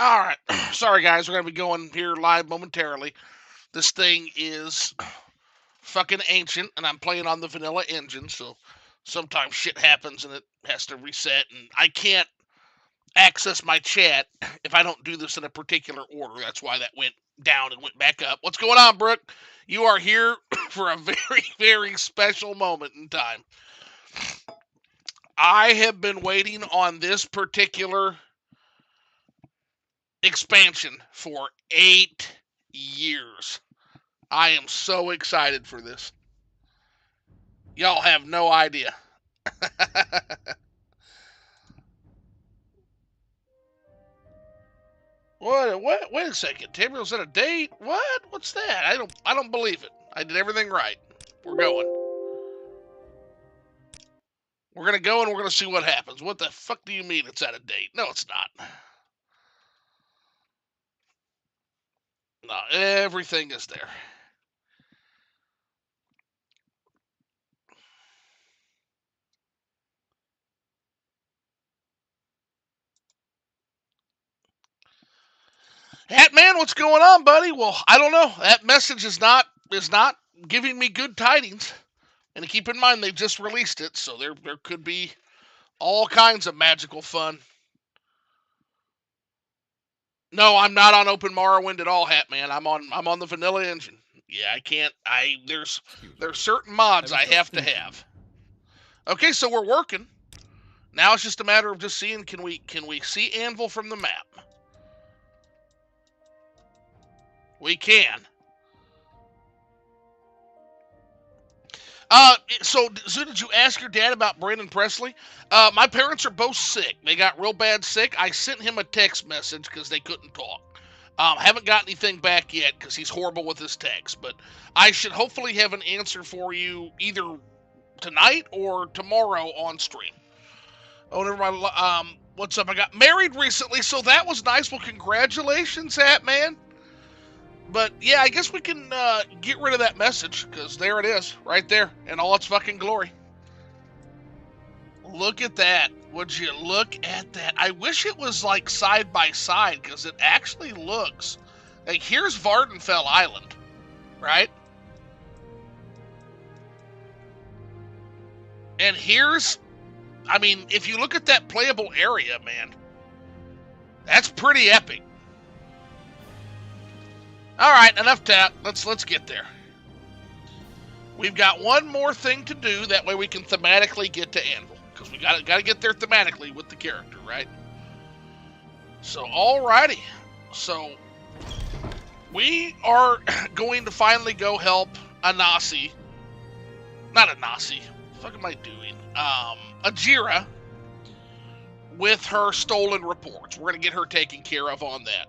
Alright, sorry guys, we're going to be going here live momentarily. This thing is fucking ancient, and I'm playing on the vanilla engine, so sometimes shit happens and it has to reset, and I can't access my chat if I don't do this in a particular order. That's why that went down and went back up. What's going on, Brooke? You are here for a very, very special moment in time. I have been waiting on this particular expansion for 8 years. I am so excited for this. Y'all have no idea. What? Wait a second. Tamriel set a date? What? What's that? I don't believe it. I did everything right. We're going. We're gonna go and we're gonna see what happens. What the fuck do you mean it's at a date? No, it's not. No, everything is there. Hatman, what's going on, buddy? Well, I don't know. That message is not giving me good tidings. And keep in mind they just released it, so there could be all kinds of magical fun. No, I'm not on Open Morrowind at all, Hatman. I'm on the vanilla engine. Yeah, I can't. There's certain mods I have to have. Okay, so we're working. Now it's just a matter of just seeing can we see Anvil from the map? We can. So did you ask your dad about Brandon Presley? My parents are both sick. They got real bad sick. I sent him a text message because they couldn't talk. Haven't got anything back yet because he's horrible with his text. But I should hopefully have an answer for you either tonight or tomorrow on stream. Oh, never mind. What's up? I got married recently, so that was nice. Well, congratulations, Hatman. But yeah, I guess we can get rid of that message because there it is, right there, in all its fucking glory. Look at that. Would you look at that? I wish it was like side by side because it actually looks like here's Vardenfell Island, right? And here's, I mean, if you look at that playable area, man, that's pretty epic. All right, enough chat. Let's get there. We've got one more thing to do. That way we can thematically get to Anvil, because we got to get there thematically with the character, right? So, alrighty. So, we are going to finally go help Anasi. Not Anasi. What the fuck am I doing? Ajira with her stolen reports. We're going to get her taken care of on that.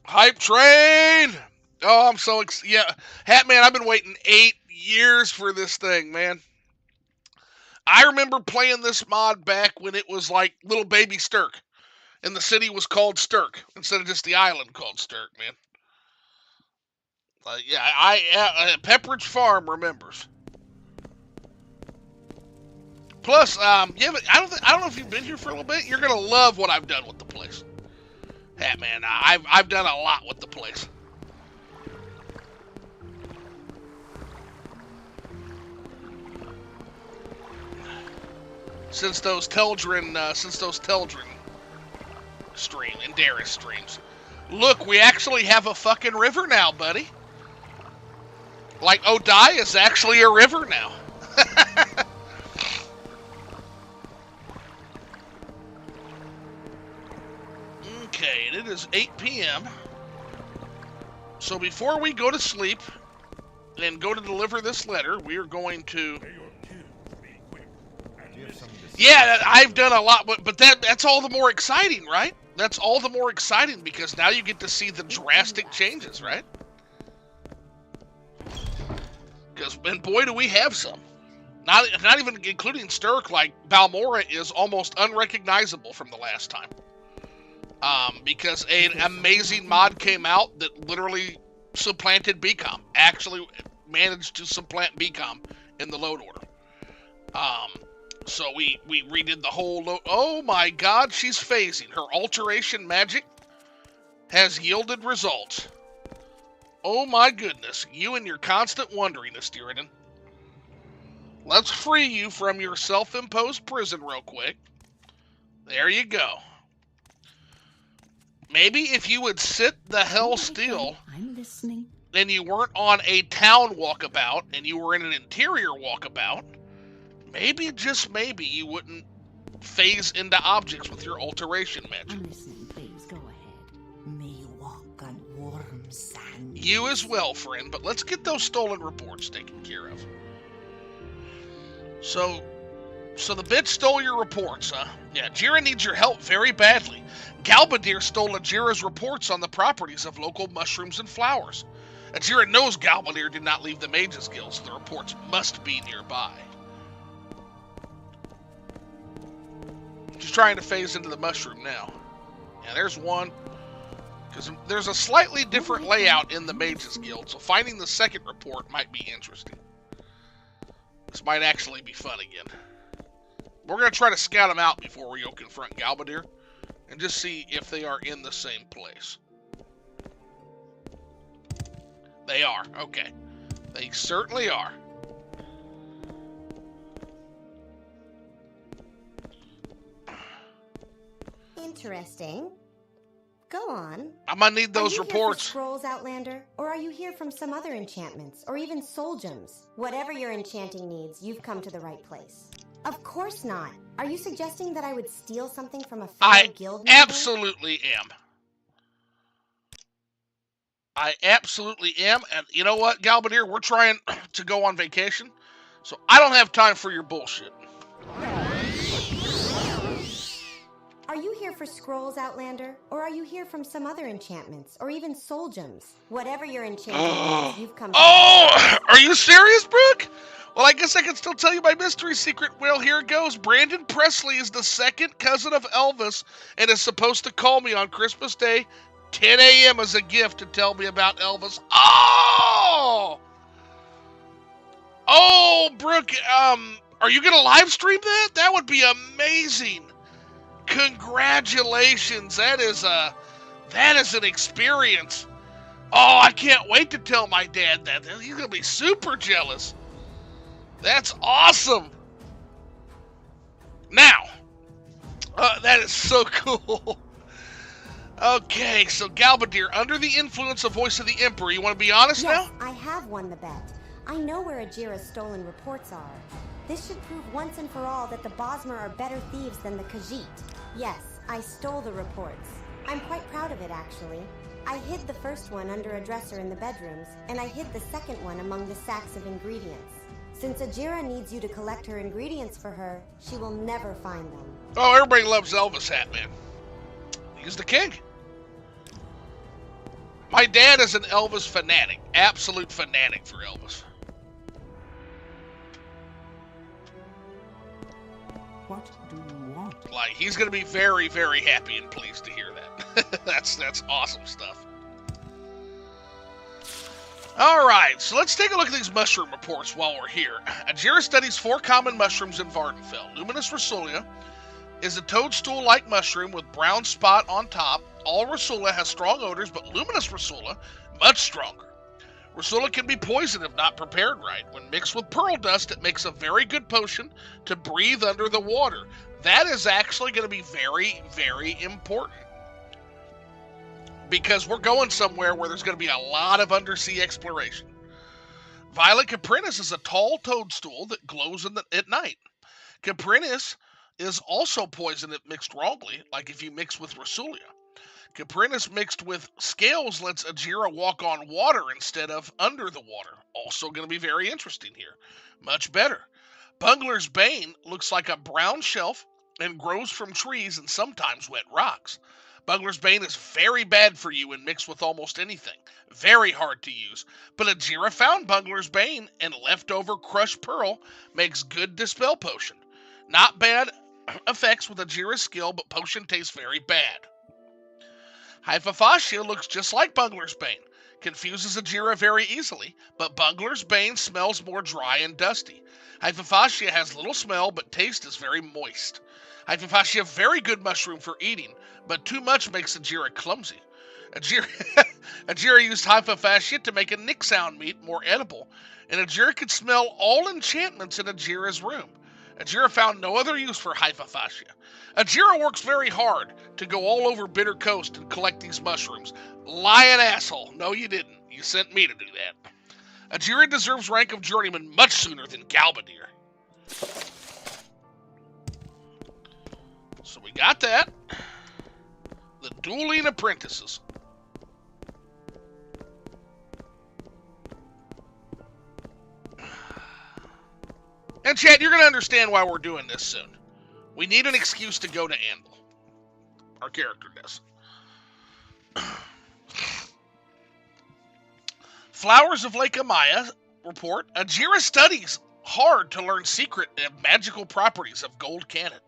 Hype train! Oh, I'm so yeah, Hatman, I've been waiting 8 years for this thing, man. I remember playing this mod back when it was like little baby Stirk, and the city was called Stirk instead of just the island called Stirk, man. Yeah, Pepperidge Farm remembers. Plus, I don't know if you've been here for a little bit. You're gonna love what I've done with the place. Hatman, I've done a lot with the place. Since those Teldrin stream and Darius streams. Look, we actually have a fucking river now, buddy. Like Odai is actually a river now. Okay, it is 8 p.m. So before we go to sleep and go to deliver this letter, we are going to... Yeah, I've done a lot, but that's all the more exciting, right? That's all the more exciting because now you get to see the drastic changes, right? Because, and boy, do we have some. Not even including Stirk, like Balmora is almost unrecognizable from the last time. Because an amazing mod came out that literally supplanted BCOM. Actually managed to supplant BCOM in the load order. So we redid the whole... Oh my god, she's phasing. Her alteration magic has yielded results. Oh my goodness, you and your constant wanderiness, Cyrodiil. Let's free you from your self-imposed prison real quick. There you go. Maybe if you would sit the hell still... I'm listening. And you weren't on a town walkabout, and you were in an interior walkabout, maybe, just maybe, you wouldn't phase into objects with your alteration magic. I'm listening, please, go ahead. May you walk on warm sand. You as well, friend, but let's get those stolen reports taken care of. So the bitch stole your reports, huh? Yeah, Jira needs your help very badly. Galbadir stole Ajira's reports on the properties of local mushrooms and flowers. Ajira knows Galbadir did not leave the Mages Guild, so the reports must be nearby. She's trying to phase into the mushroom now. Yeah, there's one. Because there's a slightly different layout in the Mages Guild, so finding the second report might be interesting. This might actually be fun again. We're going to try to scout them out before we go confront Galbadir, and just see if they are in the same place. They are. Okay. They certainly are. Interesting. Go on. I'm gonna need those reports. Are you reports. Here for Scrolls, Outlander, or are you here from some other enchantments, or even soul gems? Whatever your enchanting needs, you've come to the right place. Of course not. Are you suggesting that I would steal something from a fellow guild member? Absolutely am. I absolutely am, and you know what, Galbadir? We're trying to go on vacation, so I don't have time for your bullshit. Are you here for Scrolls, Outlander, or are you here from some other enchantments, or even soul gems? Whatever your enchanting needs, you've come to... Oh, are you serious, Brooke? Well, I guess I can still tell you my mystery secret. Well, here it goes. Brandon Presley is the second cousin of Elvis and is supposed to call me on Christmas Day, 10 a.m. as a gift to tell me about Elvis. Oh! Oh, Brooke, are you going to live stream that? That would be amazing. Congratulations. That is an experience. Oh, I can't wait to tell my dad that. He's going to be super jealous. That's awesome. Now, that is so cool. Okay, so Galbadir, under the influence of Voice of the Emperor, you want to be honest now? Yes, I have won the bet. I know where Ajira's stolen reports are. This should prove once and for all that the Bosmer are better thieves than the Khajiit. Yes, I stole the reports. I'm quite proud of it, actually. I hid the first one under a dresser in the bedrooms, and I hid the second one among the sacks of ingredients. Since Ajira needs you to collect her ingredients for her, she will never find them. Oh, everybody loves Elvis Hat Man. He's the king. My dad is an Elvis fanatic. Absolute fanatic for Elvis. What do you want? Like, he's going to be very, very happy and pleased to hear that. That's awesome stuff. All right, so let's take a look at these mushroom reports while we're here. Ajira studies 4 common mushrooms in Vardenfell. Luminous Rusula is a toadstool-like mushroom with brown spot on top. All Rusula has strong odors, but Luminous Rusula, much stronger. Rusula can be poisoned if not prepared right. When mixed with pearl dust, it makes a very good potion to breathe under the water. That is actually going to be very, very important, because we're going somewhere where there's going to be a lot of undersea exploration. Violet Caprinus is a tall toadstool that glows at night. Caprinus is also poison if mixed wrongly, like if you mix with Rusulia. Caprinus mixed with scales lets Ajira walk on water instead of under the water. Also going to be very interesting here. Much better. Bungler's Bane looks like a brown shelf and grows from trees and sometimes wet rocks. Bungler's Bane is very bad for you and mixed with almost anything. Very hard to use. But Ajira found Bungler's Bane, and leftover crushed pearl makes good dispel potion. Not bad effects with Ajira's skill, but potion tastes very bad. Hypophagia looks just like Bungler's Bane. confuses Ajira very easily, but Bungler's Bane smells more dry and dusty. Hypophagia has little smell, but taste is very moist. Hypophagia, very good mushroom for eating, but too much makes Ajira clumsy. Ajira, Ajira used Hypophagia to make a Nixound meat more edible, and Ajira could smell all enchantments in Ajira's room. Ajira found no other use for Hypophagia. Ajira works very hard to go all over Bitter Coast and collect these mushrooms. Lying asshole. No, you didn't. You sent me to do that. Ajira deserves rank of journeyman much sooner than Galbadir. So we got that. The dueling apprentices. And Chad, you're going to understand why we're doing this soon. We need an excuse to go to Anvil. Our character does. Flowers of Lake Amaya report, Ajira studies hard to learn secret and magical properties of Gold Cannon.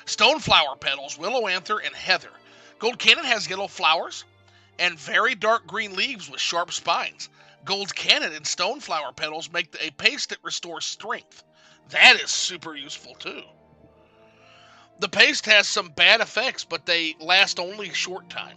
Stoneflower petals, willow anther, and heather. Gold Cannon has yellow flowers and very dark green leaves with sharp spines. Gold Cannon and stoneflower petals make a paste that restores strength. That is super useful too. The paste has some bad effects, but they last only a short time.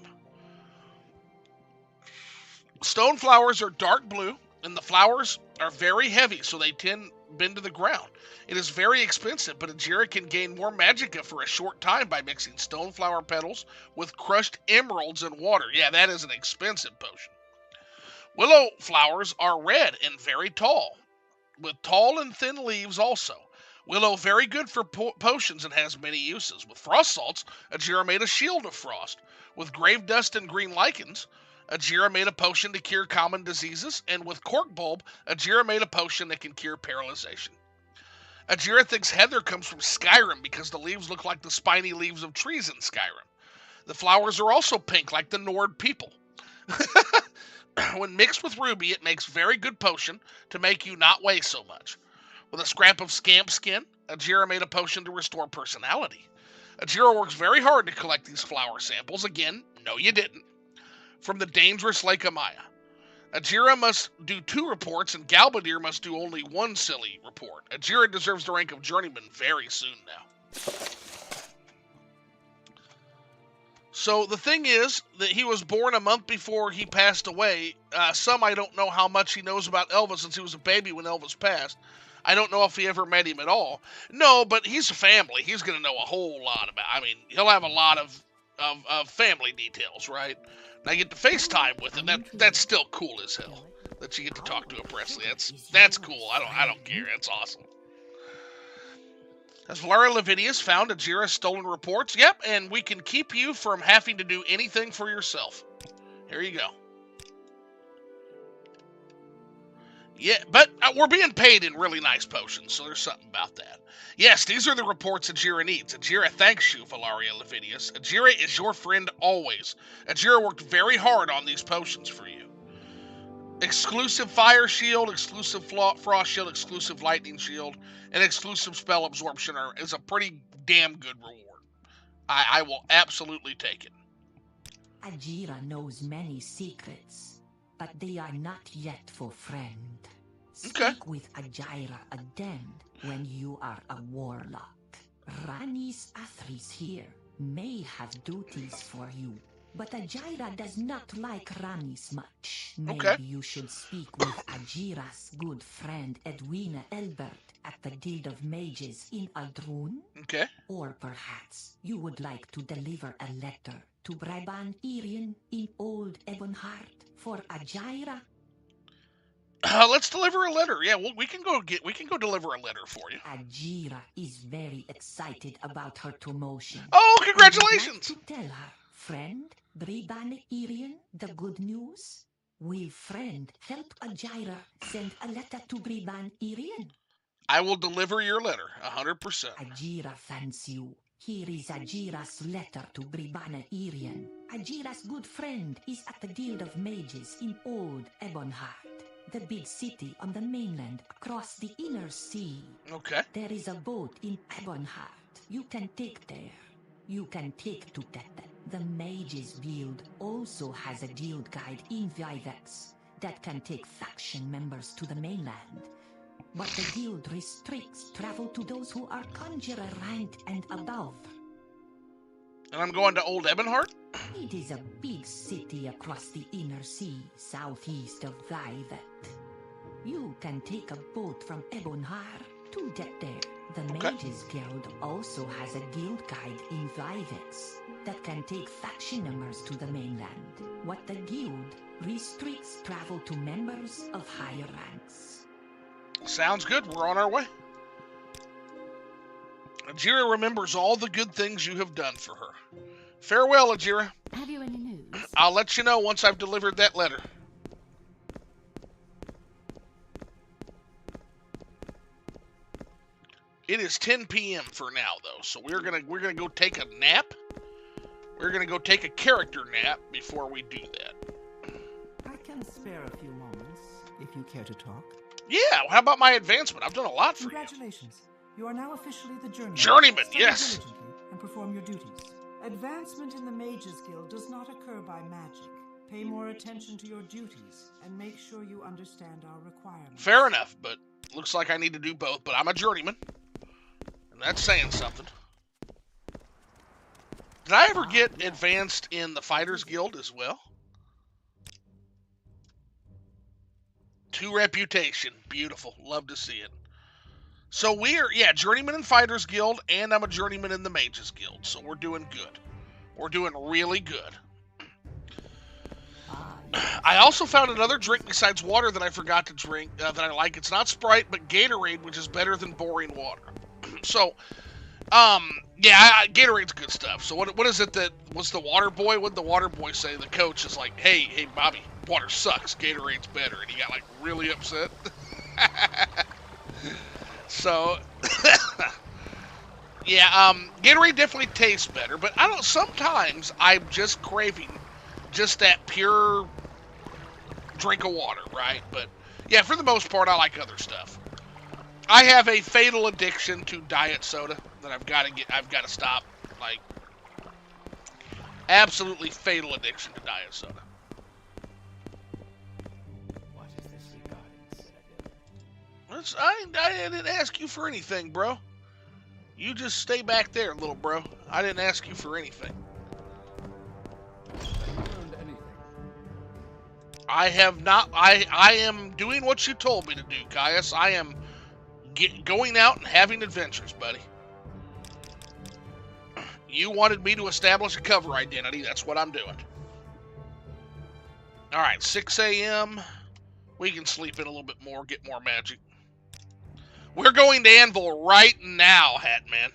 Stone flowers are dark blue, and the flowers are very heavy, so they tend to bend to the ground. It is very expensive, but Ajira can gain more magicka for a short time by mixing stone flower petals with crushed emeralds and water. Yeah, that is an expensive potion. Willow flowers are red and very tall, with tall and thin leaves also. Willow very good for potions and has many uses. With frost salts, Ajira made a shield of frost. With grave dust and green lichens, Ajira made a potion to cure common diseases. And with cork bulb, Ajira made a potion that can cure paralyzation. Ajira thinks heather comes from Skyrim because the leaves look like the spiny leaves of trees in Skyrim. The flowers are also pink like the Nord people. When mixed with ruby, it makes very good potion to make you not weigh so much. With a scrap of scamp skin, Ajira made a potion to restore personality. Ajira works very hard to collect these flower samples. Again, no you didn't. From the dangerous Lake Amaya. Ajira must do 2 reports, and Galbadir must do only 1 silly report. Ajira deserves the rank of journeyman very soon now. So the thing is that he was born a month before he passed away. I don't know how much he knows about Elvis since he was a baby when Elvis passed. I don't know if he ever met him at all. No, but he's a family. He's going to know a whole lot about. I mean, he'll have a lot of family details, right? And I get to FaceTime with him. That's still cool as hell. That you get to talk to a Presley. That's cool. I don't care. That's awesome. Has Valaria Lavidius found Ajira's stolen reports? Yep, and we can keep you from having to do anything for yourself. Here you go. Yeah, but we're being paid in really nice potions, so there's something about that. Yes, these are the reports Ajira needs. Ajira thanks you, Valaria Lavidius. Ajira is your friend always. Ajira worked very hard on these potions for you. Exclusive Fire Shield, exclusive Frost Shield, exclusive Lightning Shield, and exclusive Spell Absorption is a pretty damn good reward. I will absolutely take it. Ajira knows many secrets, but they are not yet for friend. Speak with Ajira again when you are a warlock. Rani's Athris here may have duties for you, but Ajira does not like Rani's much. Maybe you should speak with Ajira's good friend Edwina Elbert at the Guild of Mages in Aldrun. Okay. Or perhaps you would like to deliver a letter to Brabant Irian in Old Ebonheart for Ajira. Let's deliver a letter. Yeah, well, we can go deliver a letter for you. Ajira is very excited about her promotion. Oh, congratulations! Would you like to tell her, friend Brabant Irian, the good news? Will friend help Ajira send a letter to Brabant Irian? I will deliver your letter, 100%. Ajira thanks you. Here is Ajira's letter to Brabant Irian. Ajira's good friend is at the Guild of Mages in Old Ebonheart, the big city on the mainland across the inner sea. Okay. There is a boat in Ebonheart you can take there. You can take to that. The Mages Guild also has a guild guide in Vivex. that can take faction members to the mainland. But the guild restricts travel to those who are conjurer ranked and above. And I'm going to Old Ebonheart? It is a big city across the inner sea, southeast of Thyvet. You can take a boat from Ebonheart to get there. The Mages Guild also has a guild guide in Thyvex that can take faction members to the mainland. What the guild restricts travel to members of higher ranks. Sounds good. We're on our way. Ajira remembers all the good things you have done for her. Farewell, Ajira. Have you any news? I'll let you know once I've delivered that letter. It is 10 p.m. for now, though, so we're gonna go take a nap. We're gonna go take a character nap before we do that. I can spare a few moments if you care to talk. Yeah, how about my advancement? I've done a lot for you. Congratulations. You are now officially the journeyman. Journeyman, Study yes. diligently and perform your duties. Advancement in the Mages Guild does not occur by magic. Pay more attention to your duties and make sure you understand our requirements. Fair enough, but looks like I need to do both. But I'm a journeyman, and that's saying something. Did I ever get advanced in the Fighters Guild as well? 2 reputation. Beautiful. Love to see it. So we're, Journeyman in Fighters Guild, and I'm a Journeyman in the Mages Guild. So we're doing good. We're doing really good. I also found another drink besides water that I forgot to drink that I like. It's not Sprite, but Gatorade, which is better than boring water. So, Gatorade's good stuff. So what is it that was the water boy? What did the water boy say? The coach is like, hey, Bobby, water sucks. Gatorade's better. And he got, like, really upset. So, Gatorade definitely tastes better. But sometimes I'm just craving just that pure drink of water, right? But, yeah, for the most part, I like other stuff. I have a fatal addiction to diet soda that I've got to stop. Like, absolutely fatal addiction to diet soda. What is this regarding, Cyrodiil? I didn't ask you for anything, bro. You just stay back there, little bro. I didn't ask you for anything. Have you learned anything? I have not. I am doing what you told me to do, Caius. I am going out and having adventures, buddy. You wanted me to establish a cover identity. That's what I'm doing. All right, 6 a.m. We can sleep in a little bit more, get more magic. We're going to Anvil right now, Hatman.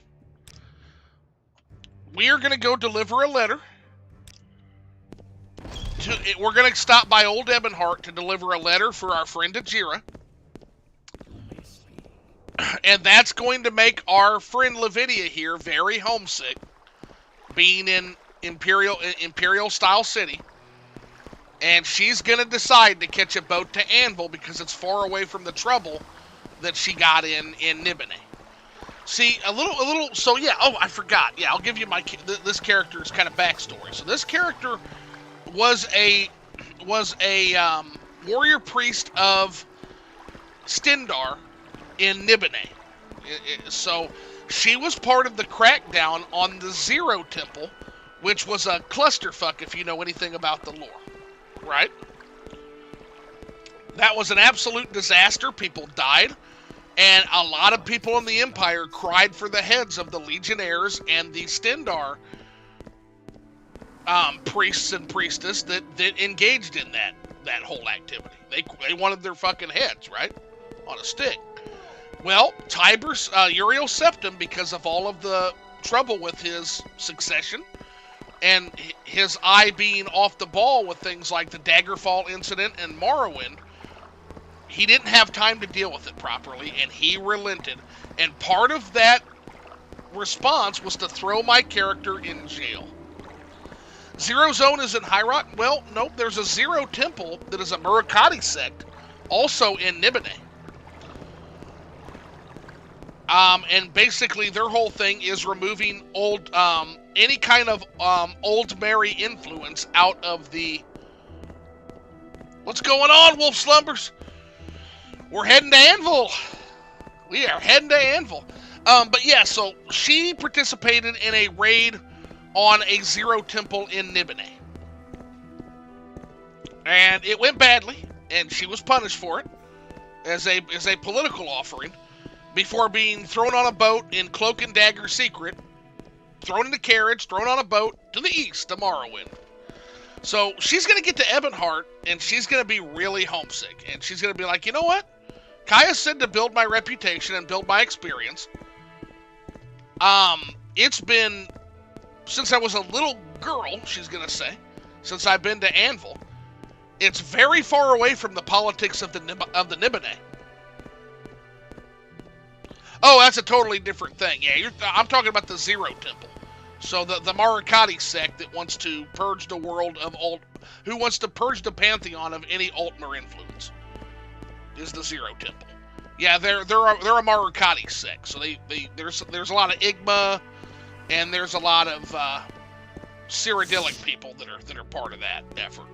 We are going to go deliver a letter. We're going to stop by Old Ebonheart to deliver a letter for our friend Ajira. And that's going to make our friend Lavinia here very homesick, being in Imperial Style City. And she's going to decide to catch a boat to Anvil because it's far away from the trouble that she got in Nibene. See, I forgot. Yeah, I'll give you this character's kind of backstory. So this character was a warrior priest of Stendar in Nibene. So she was part of the crackdown on the Zero Temple, which was a clusterfuck if you know anything about the lore, right? That was an absolute disaster. People died, and a lot of people in the Empire cried for the heads of the Legionnaires and the Stendar priests and priestess that engaged in that whole activity. They wanted their fucking heads, right? On a stick. Well, Tiber's Uriel Septim, because of all of the trouble with his succession and his eye being off the ball with things like the Daggerfall incident and Morrowind, he didn't have time to deal with it properly, and he relented. And part of that response was to throw my character in jail. Zero Zone is in High Rock? Well, nope, there's a Zero Temple that is a Murakati sect, also in Nibene. And basically their whole thing is removing any kind of Old Mary influence out of the What's going on, Wolf Slumbers? We're heading to Anvil. We are heading to Anvil. But yeah, so she participated in a raid on a Zero Temple in Nibene. And it went badly, and she was punished for it as a political offering before being thrown on a boat in Cloak and Dagger Secret, thrown in a carriage, thrown on a boat to the east to Morrowind. So she's going to get to Ebonheart, and she's going to be really homesick. And she's going to be like, you know what? Kaya said to build my reputation and build my experience. It's been, since I was a little girl, she's going to say, since I've been to Anvil. It's very far away from the politics of the Nibene. Oh, that's a totally different thing. Yeah, I'm talking about the Zero Temple. So the Marikati sect that wants to purge the world of who wants to purge the pantheon of any Altmer influence, is the Zero Temple. Yeah, they're a Marikati sect. So there's a lot of Igma, and there's a lot of Cyrodiilic people that are part of that effort.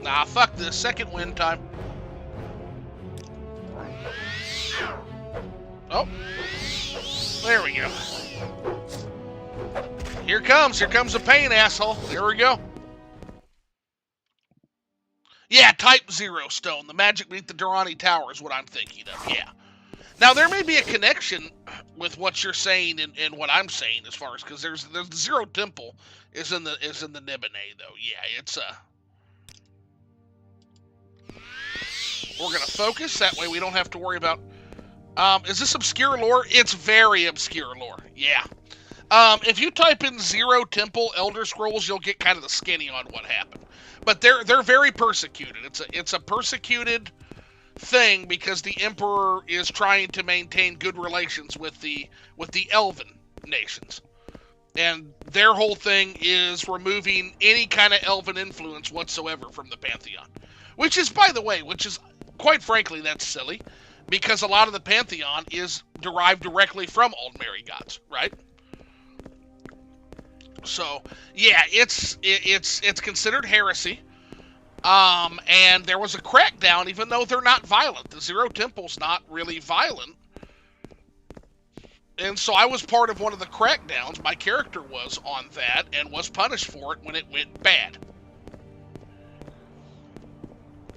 Nah, fuck this. Second win time. Oh. There we go. Here comes the pain, asshole. There we go. Yeah, type Zero Stone. The magic beneath the Durrani Tower is what I'm thinking of. Yeah. Now, there may be a connection with what you're saying and what I'm saying as far as, because there's the Zero Temple is in the Nibene, though. Yeah, it's we're gonna focus that way. We don't have to worry about. Is this obscure lore? It's very obscure lore. Yeah. If you type in Zero Temple Elder Scrolls, you'll get kind of the skinny on what happened. But they're very persecuted. It's a persecuted thing because the Emperor is trying to maintain good relations with the Elven nations. And their whole thing is removing any kind of Elven influence whatsoever from the Pantheon. Which is, by the way, quite frankly, that's silly. Because a lot of the Pantheon is derived directly from Aldmeri gods, right? So, yeah, it's considered heresy. And there was a crackdown, even though they're not violent. The Zero Temple's not really violent. And so I was part of one of the crackdowns. My character was on that and was punished for it when it went bad.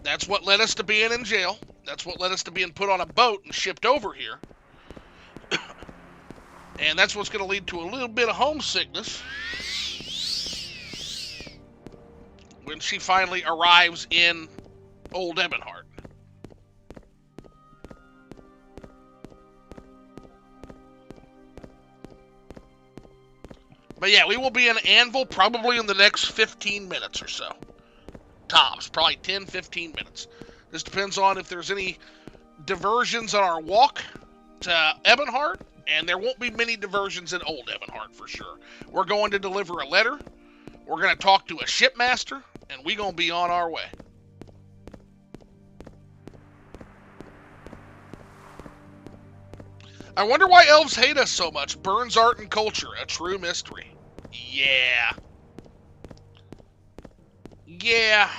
That's what led us to being in jail. That's what led us to being put on a boat and shipped over here. And that's what's going to lead to a little bit of homesickness when she finally arrives in Old Ebonheart. But yeah, we will be in Anvil probably in the next 15 minutes or so. Tops, probably 10, 15 minutes. This depends on if there's any diversions on our walk to Ebonheart, and there won't be many diversions in Old Ebonheart for sure. We're going to deliver a letter, we're going to talk to a shipmaster, and we're going to be on our way. I wonder why elves hate us so much. Burns art and culture, a true mystery. Yeah. Yeah.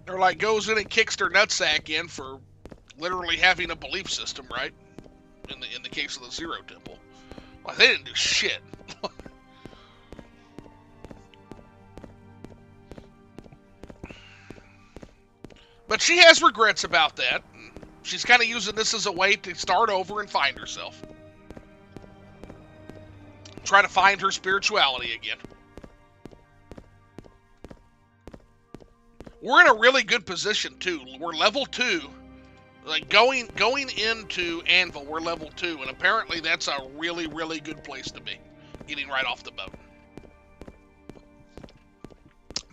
Or like goes in and kicks their nutsack in for literally having a belief system, right? In the case of the Zero Temple. Like, they didn't do shit. But she has regrets about that. She's kind of using this as a way to start over and find herself. Try to find her spirituality again. We're in a really good position, too. We're level 2. Like, going into Anvil, we're level 2. And apparently that's a really, really good place to be. Getting right off the boat.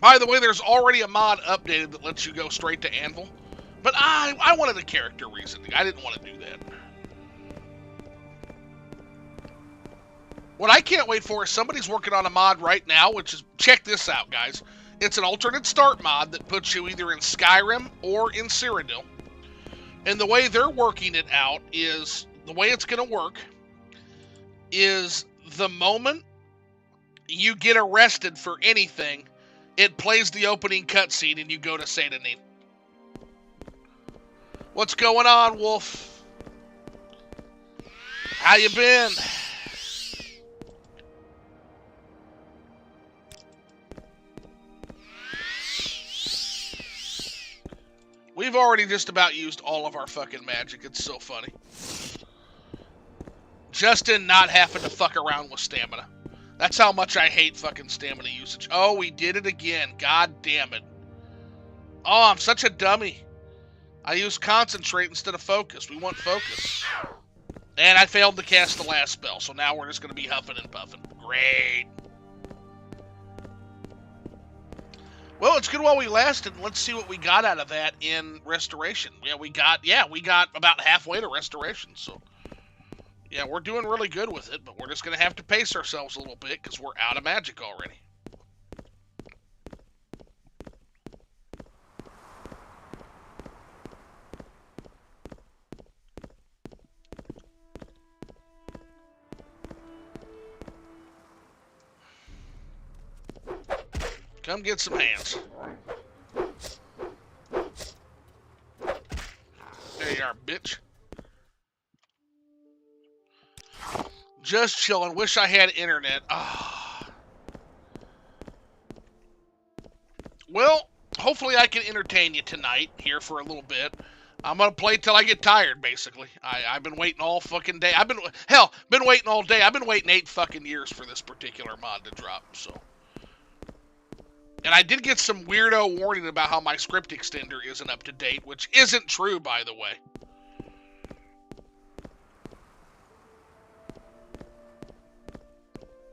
By the way, there's already a mod updated that lets you go straight to Anvil. But I wanted a character reasoning. I didn't want to do that. What I can't wait for is somebody's working on a mod right now, which is, check this out, guys. It's an alternate start mod that puts you either in Skyrim or in Cyrodiil. And the way they're working it out is, the way it's going to work is the moment you get arrested for anything, it plays the opening cutscene and you go to Cyrodiil. What's going on, Wolf? How you been? We've already just about used all of our fucking magic. It's so funny. Just in not having to fuck around with stamina. That's how much I hate fucking stamina usage. Oh, we did it again. God damn it. Oh, I'm such a dummy. I used concentrate instead of focus. We want focus. And I failed to cast the last spell, so now we're just going to be huffing and puffing. Great. Well, it's good while we lasted. Let's see what we got out of that in restoration. We got about halfway to restoration, so yeah, we're doing really good with it, but we're just going to have to pace ourselves a little bit because we're out of magic already. Come get some hands. There you are, bitch. Just chilling. Wish I had internet. Oh. Well, hopefully I can entertain you tonight here for a little bit. I'm going to play till I get tired, basically. I've been waiting all fucking day. Been waiting all day. I've been waiting 8 fucking years for this particular mod to drop, so. And I did get some weirdo warning about how my script extender isn't up to date, which isn't true, by the way.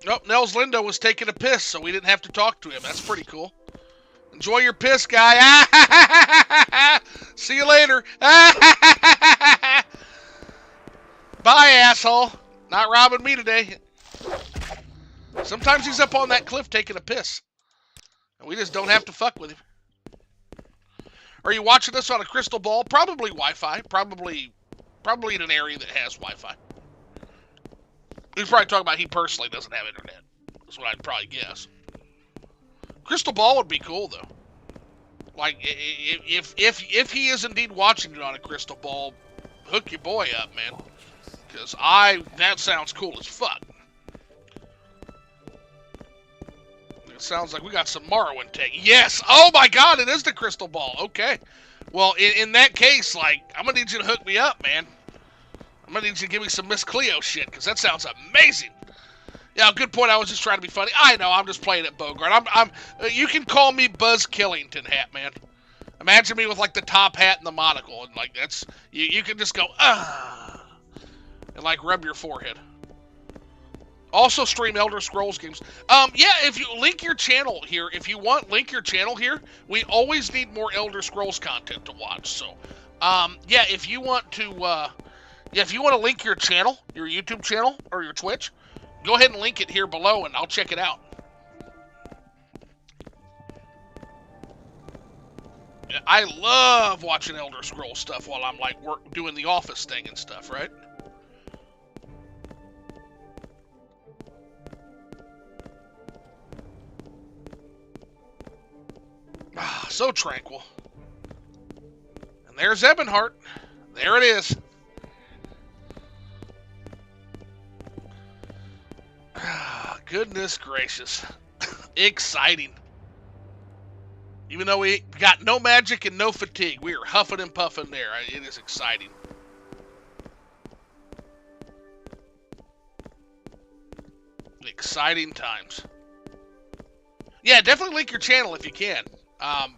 Oh, Nels Lindo was taking a piss, so we didn't have to talk to him. That's pretty cool. Enjoy your piss, guy. See you later. Bye, asshole. Not robbing me today. Sometimes he's up on that cliff taking a piss. And we just don't have to fuck with him. Are you watching this on a crystal ball? Probably Wi-Fi. Probably in an area that has Wi-Fi. He's probably talking about he personally doesn't have internet. That's what I'd probably guess. Crystal ball would be cool, though. Like, if he is indeed watching it on a crystal ball, hook your boy up, man. Because that sounds cool as fuck. It sounds like we got some Morrowind tech. Yes! Oh my god, it is the crystal ball. Okay. Well, in that case, like, I'm gonna need you to hook me up, man. I'm gonna need you to give me some Miss Cleo shit, because that sounds amazing. Yeah, good point. I was just trying to be funny. I know, I'm just playing at Bogart. You can call me Buzz Killington Hat, man. Imagine me with, like, the top hat and the monocle, and, like, that's... You can just go, and, like, rub your forehead. Also stream Elder Scrolls games. Yeah, if you link your channel here, link your channel here. We always need more Elder Scrolls content to watch. So, yeah, if you want to link your channel, your YouTube channel or your Twitch, go ahead and link it here below, and I'll check it out. I love watching Elder Scrolls stuff while I'm like doing the office thing and stuff, right? Ah, so tranquil. And there's Ebonheart. There it is. Ah, goodness gracious. Exciting. Even though we got no magic and no fatigue, we are huffing and puffing there. It is exciting. Exciting times. Yeah, definitely link your channel if you can.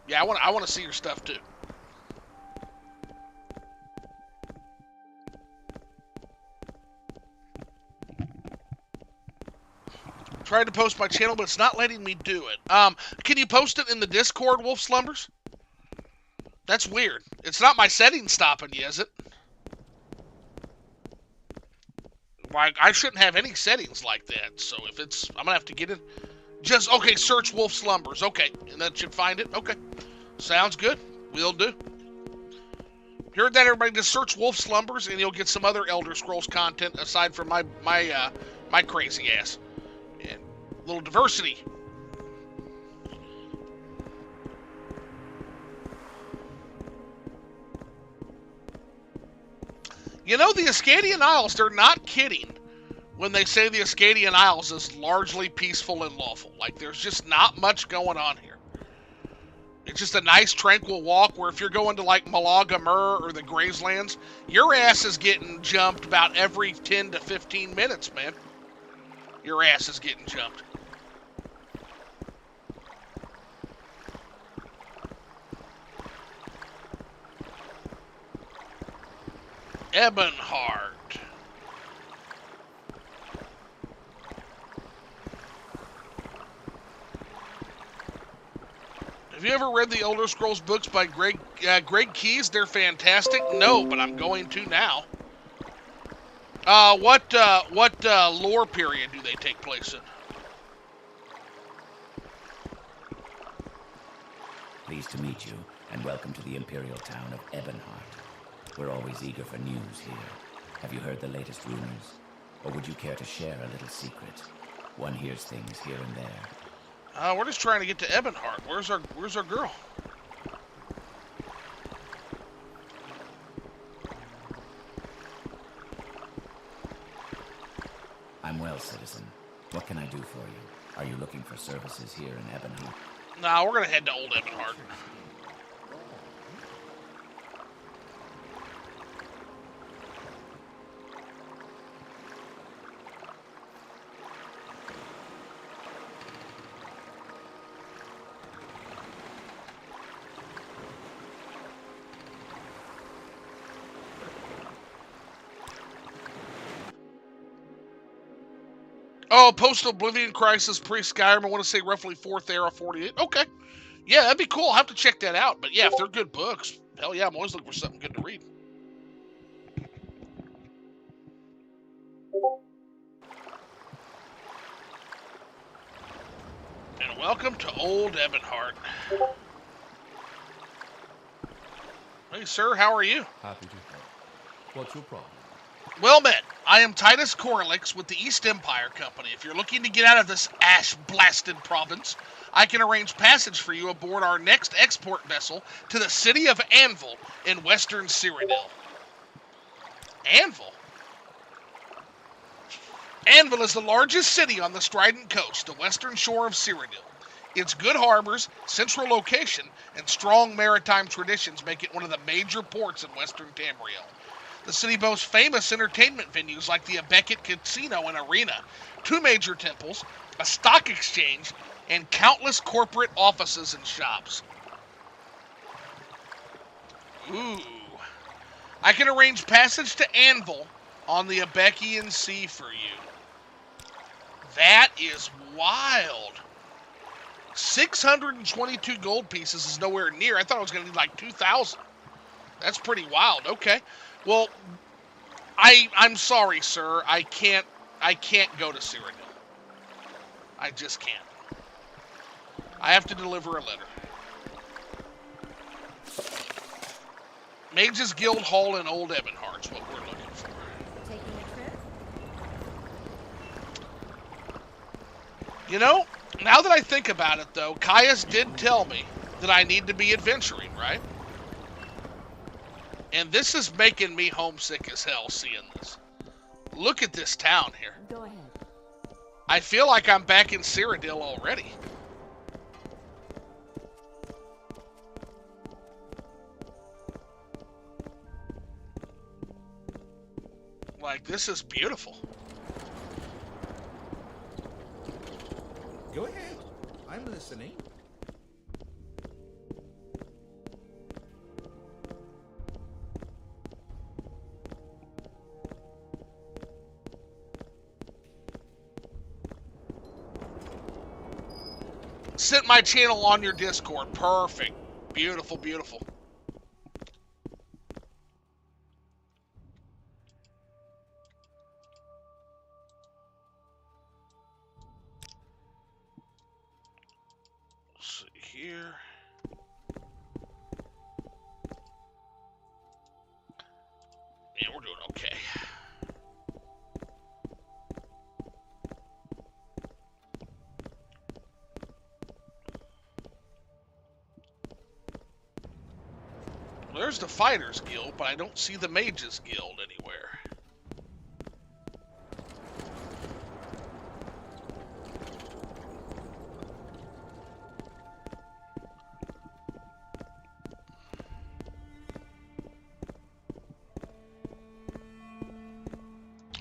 Yeah, I want to see your stuff too. Tried to post my channel, but it's not letting me do it. Can you post it in the Discord, Wolf Slumbers? That's weird. It's not my settings stopping you, is it? Like, I shouldn't have any settings like that. So if it's, I'm gonna have to get in. Just, okay, search Wolf Slumbers. Okay, and that should find it. Okay, sounds good. Will do. Heard that, everybody? Just search Wolf Slumbers, and you'll get some other Elder Scrolls content aside from my crazy ass. And a little diversity. You know, the Ascadian Isles, they're not kidding when they say the Ascadian Isles is largely peaceful and lawful. Like, there's just not much going on here. It's just a nice, tranquil walk where if you're going to, like, Malaga Mur or the Grazelands, your ass is getting jumped about every 10 to 15 minutes, man. Your ass is getting jumped. Ebonheart. Have you ever read the Elder Scrolls books by Greg Keyes? They're fantastic. No, but I'm going to now. What lore period do they take place in? Pleased to meet you, and welcome to the Imperial town of Ebonheart. We're always eager for news here. Have you heard the latest rumors? Or would you care to share a little secret? One hears things here and there. We're just trying to get to Ebonheart. Where's our girl? I'm well, citizen. What can I do for you? Are you looking for services here in Ebonheart? Nah, we're gonna head to Old Ebonheart. Oh, post-Oblivion Crisis, pre-Skyrim, I want to say roughly 4th era, 48. Okay. Yeah, that'd be cool. I'll have to check that out. But yeah, if they're good books, hell yeah, I'm always looking for something good to read. And welcome to Old Ebonheart. Hey, sir, how are you? Happy to help. What's your problem? Well met. I am Titus Corlix with the East Empire Company. If you're looking to get out of this ash-blasted province, I can arrange passage for you aboard our next export vessel to the city of Anvil in western Cyrodiil. Anvil? Anvil is the largest city on the Strident Coast, the western shore of Cyrodiil. Its good harbors, central location, and strong maritime traditions make it one of the major ports in western Tamriel. The city boasts famous entertainment venues like the Beckett Casino and Arena, 2 major temples, a stock exchange, and countless corporate offices and shops. Ooh. I can arrange passage to Anvil on the Abekian Sea for you. That is wild. 622 gold pieces is nowhere near. I thought I was going to need like 2,000. That's pretty wild. Okay. Well, I'm sorry, sir. I can't go to Cyrodiil. I just can't. I have to deliver a letter. Mages Guild Hall in Old Ebonheart's what we're looking for. Taking a trip? You know, now that I think about it, though, Caius did tell me that I need to be adventuring, right? And this is making me homesick as hell seeing this. Look at this town here. Go ahead. I feel like I'm back in Cyrodiil already. Like, this is beautiful. Go ahead. I'm listening. Sent my channel on your Discord. Perfect. Beautiful, beautiful. here. Yeah, we're doing okay. Well, there's the Fighters Guild, but I don't see the Mages Guild anywhere.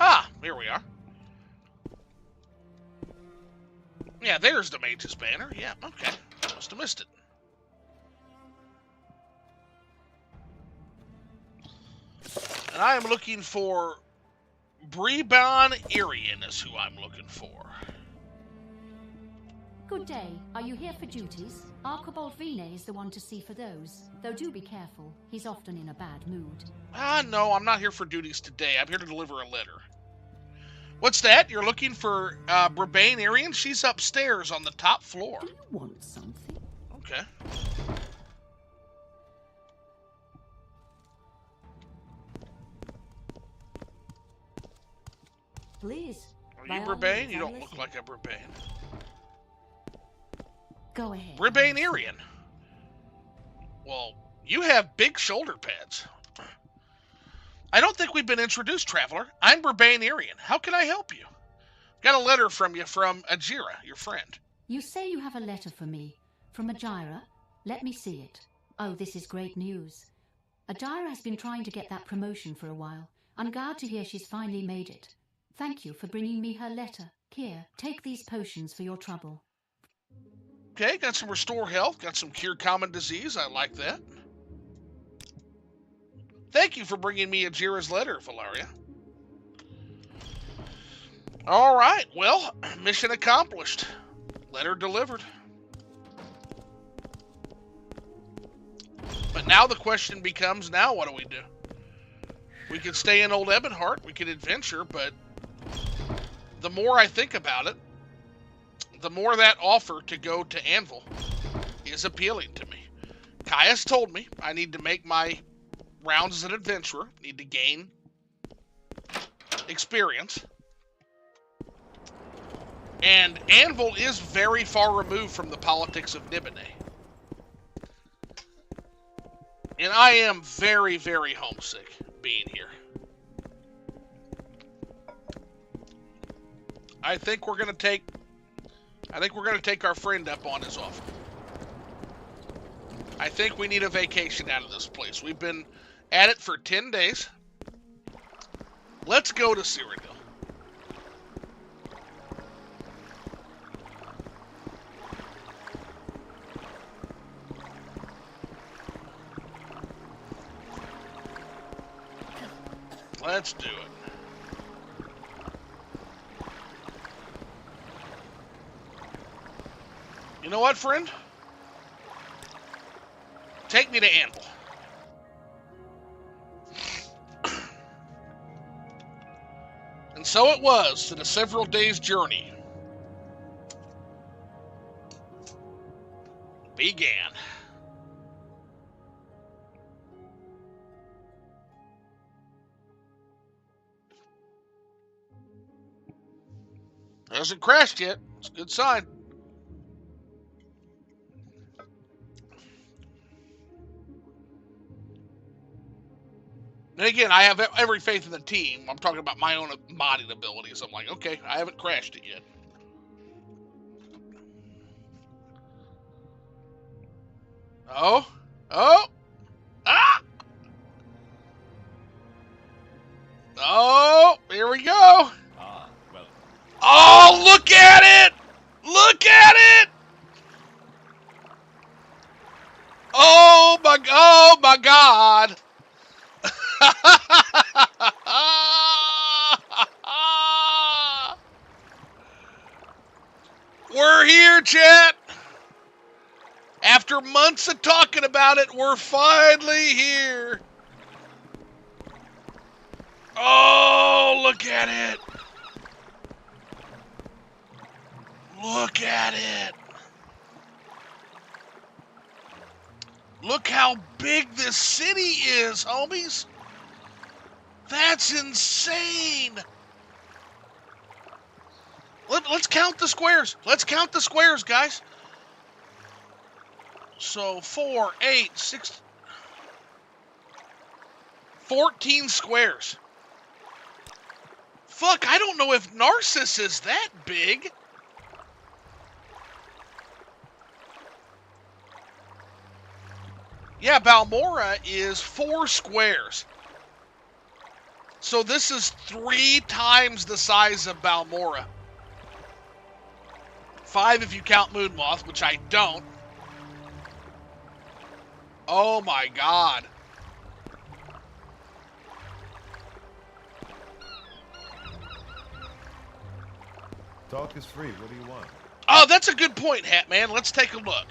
Ah, here we are. Yeah, there's the Mage's banner. Yeah, okay. Must have missed it. And I am looking for Bribon Irian is who I'm looking for. Good day. Are you here for duties? Archibald Vine is the one to see for those. Though do be careful. He's often in a bad mood. No, I'm not here for duties today. I'm here to deliver a letter. What's that? You're looking for Bribon Irian? She's upstairs on the top floor. Do you want something? Okay. Please. Are you Bribon? You don't look like a Bribon. Go ahead. Bribon Irian. Well, you have big shoulder pads. I don't think we've been introduced, traveler. I'm Bribon Irian. How can I help you? Got a letter from you from Ajira, your friend. You say you have a letter for me. From Ajira? Let me see it. Oh, this is great news. Ajira has been trying to get that promotion for a while. I'm glad to hear she's finally made it. Thank you for bringing me her letter. Here, take these potions for your trouble. Okay, got some restore health, got some cure common disease. I like that. Thank you for bringing me Ajira's letter, Valeria. All right, well, mission accomplished. Letter delivered. But now the question becomes, now what do we do? We could stay in Old Ebonheart, we could adventure, but the more I think about it, the more that offer to go to Anvil is appealing to me. Caius told me I need to make my rounds as an adventurer, need to gain experience. And Anvil is very far removed from the politics of Nibene. And I am very, very homesick being here. I think we're gonna take our friend up on his offer. I think we need a vacation out of this place. We've been at it for 10 days. Let's go to Cyrodiil. Let's do it. You know what, friend? Take me to Anvil. And so it was that a several days' journey began. Hasn't crashed yet. It's a good sign. And again, I have every faith in the team. I'm talking about my own modding abilities. I'm like, okay, I haven't crashed it yet. Oh. Oh. Ah. Oh, here we go. Well. Oh, look at it. Look at it. Oh my God. We're here, chat. After months of talking about it, we're finally here. Oh, look at it. Look at it. Look how big this city is, homies. That's insane. Let's count the squares. Let's count the squares, guys. So 4, 8, 6, 14 squares. Fuck, I don't know if Narcissus is that big. Yeah, Balmora is 4 squares. So this is 3 times the size of Balmora. 5 if you count Moonmoth, which I don't. Oh my god. Talk is free. What do you want? Oh, that's a good point, Hatman. Let's take a look.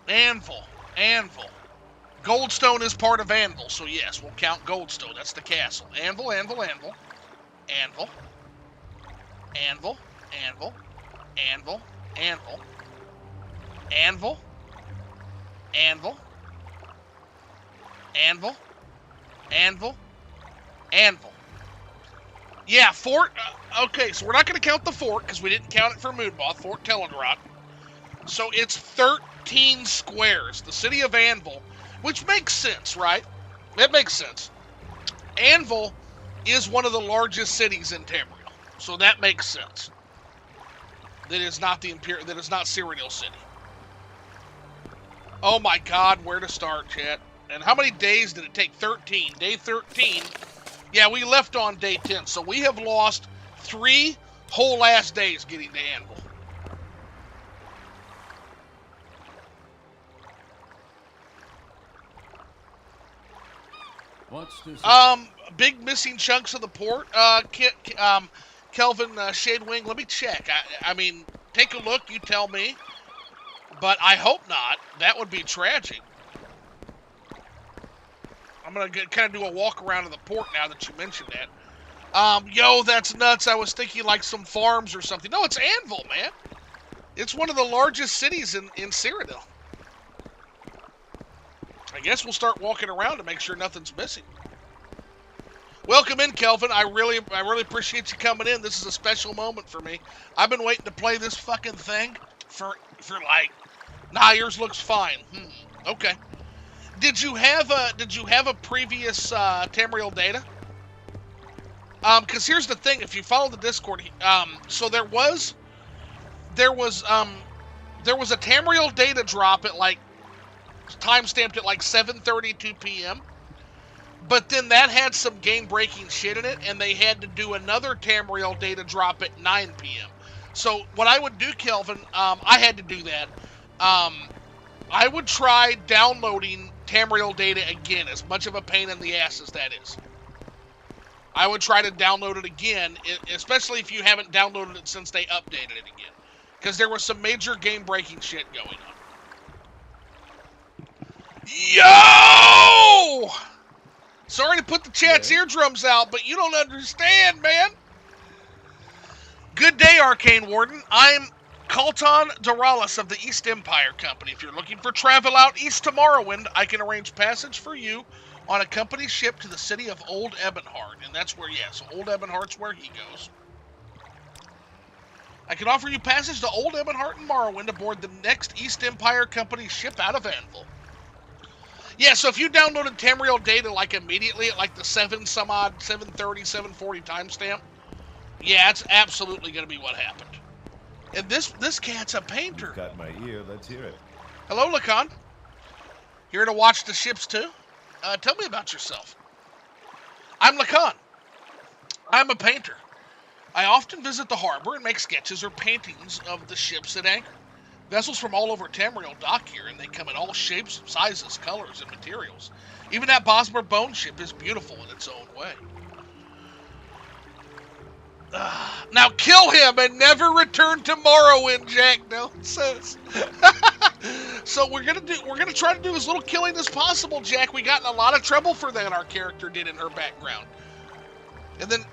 Anvil. Goldstone is part of Anvil, so yes, we'll count Goldstone. That's the castle. Anvil. Yeah, Fort. Okay, so we're not going to count the fort because we didn't count it for Moonmoth, Fort Telendrot. So it's 13 squares. The city of Anvil, which makes sense, right? That makes sense. Anvil is one of the largest cities in Tamriel, so that makes sense. That is not the Imperial. That is not Cyrodiil City. Oh my God, where to start, chat? And how many days did it take? 13. Day 13. Yeah, we left on day 10, so we have lost 3 whole ass days getting to Anvil. What's this? Big missing chunks of the port. Kelvin Shadewing, let me check. I mean, take a look. You tell me. But I hope not. That would be tragic. I'm gonna kind of do a walk around of the port now that you mentioned that. Yo, that's nuts. I was thinking like some farms or something. No, it's Anvil, man. It's one of the largest cities in Cyrodiil. I guess we'll start walking around to make sure nothing's missing. Welcome in, Kelvin. I really appreciate you coming in. This is a special moment for me. I've been waiting to play this fucking thing for like, nah, yours looks fine. Okay. Did you have a previous Tamriel data? Because here's the thing. If you follow the Discord, so there was a Tamriel data drop at like timestamped at like 7:32 p.m. But then that had some game-breaking shit in it, and they had to do another Tamriel data drop at 9 p.m. So what I would do, Kelvin, I had to do that. I would try downloading Tamriel data again, as much of a pain in the ass as that is. I would try to download it again, especially if you haven't downloaded it since they updated it again. Because there was some major game-breaking shit going on. Yo! Sorry to put the chat's eardrums out, but you don't understand, man. Good day, Arcane Warden. I'm Kaltan Doralis of the East Empire Company. If you're looking for travel out east to Morrowind, I can arrange passage for you on a company ship to the city of Old Ebonheart. And that's where, so Old Ebonheart's where he goes. I can offer you passage to Old Ebonheart and Morrowind aboard the next East Empire Company ship out of Anvil. Yeah, so if you downloaded Tamriel data like immediately at like the 7:30, 7:40 timestamp, yeah, it's absolutely going to be what happened. And this cat's a painter. You've got my ear. Let's hear it. Hello, Lacan. Here to watch the ships too? Tell me about yourself. I'm Lacan. I'm a painter. I often visit the harbor and make sketches or paintings of the ships at anchor. Vessels from all over Tamriel dock here, and they come in all shapes, sizes, colors, and materials. Even that Bosmer bone ship is beautiful in its own way. Now kill him and never return to Morrowind, Jack Nelson says. So we're gonna try to do as little killing as possible, Jack. We got in a lot of trouble for that. Our character did in her background. And then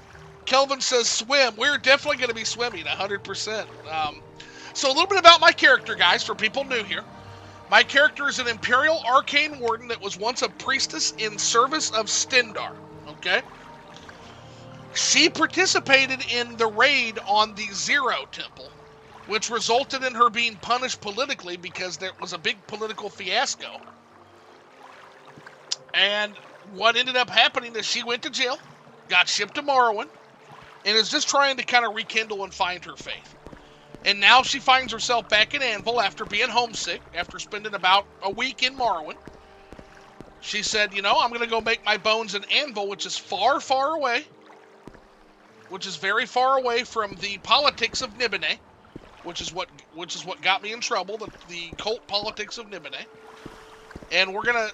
Kelvin says swim. We're definitely gonna be swimming 100%. So a little bit about my character, guys, for people new here. My character is an Imperial Arcane Warden that was once a priestess in service of Stendar. Okay? She participated in the raid on the Zero Temple, which resulted in her being punished politically because there was a big political fiasco. And what ended up happening is she went to jail, got shipped to Morrowind, and is just trying to kind of rekindle and find her faith. And now she finds herself back in Anvil after being homesick, after spending about a week in Morrowind. She said, you know, I'm going to go make my bones in Anvil, which is far, far away, which is very far away from the politics of Nibene, which is what got me in trouble, the cult politics of Nibene. And we're going to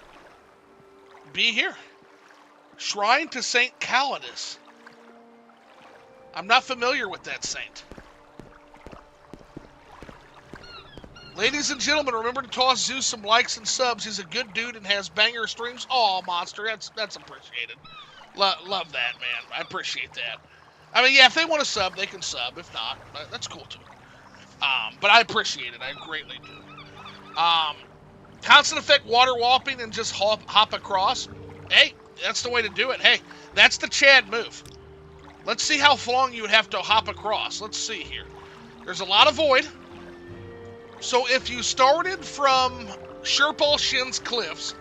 be here. Shrine to St. Calidus. I'm not familiar with that saint. Ladies and gentlemen, remember to toss Zeus some likes and subs. He's a good dude and has banger streams. Oh, Monster, that's appreciated. Love that, man. I appreciate that. I mean, yeah, if they want to sub, they can sub. If not, that's cool too. But I appreciate it. I greatly do. Constant effect water whopping and just hop across. Hey, that's the way to do it. Hey, that's the Chad move. Let's see how long you would have to hop across. Let's see here. There's a lot of void. So if you started from Sherpal Shin's cliffs,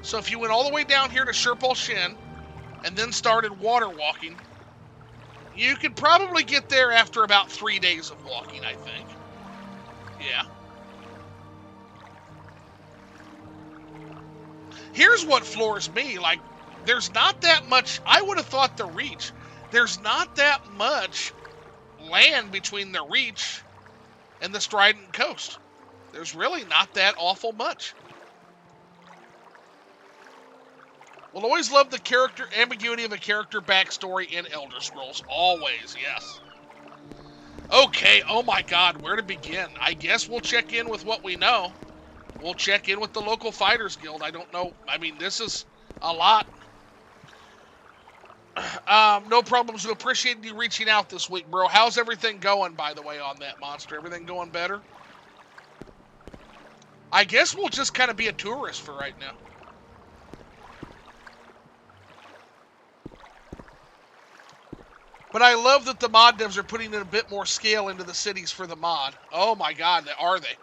so if you went all the way down here to Sherpal Shin and then started water walking, you could probably get there after about 3 days of walking, I think. Yeah. Here's what floors me. Like, there's not that much. I would have thought the Reach. There's not that much land between the Reach and the Strident Coast. There's really not that awful much. We'll always love the character ambiguity of a character backstory in Elder Scrolls. Always, yes. Okay, oh my god, where to begin? I guess we'll check in with what we know. We'll check in with the local Fighters Guild. I don't know. I mean, this is a lot. No problems. We appreciate you reaching out this week, bro. How's everything going, by the way, on that, Monster? Everything going better? I guess we'll just kind of be a tourist for right now. But I love that the mod devs are putting in a bit more scale into the cities for the mod. Oh my god, are they?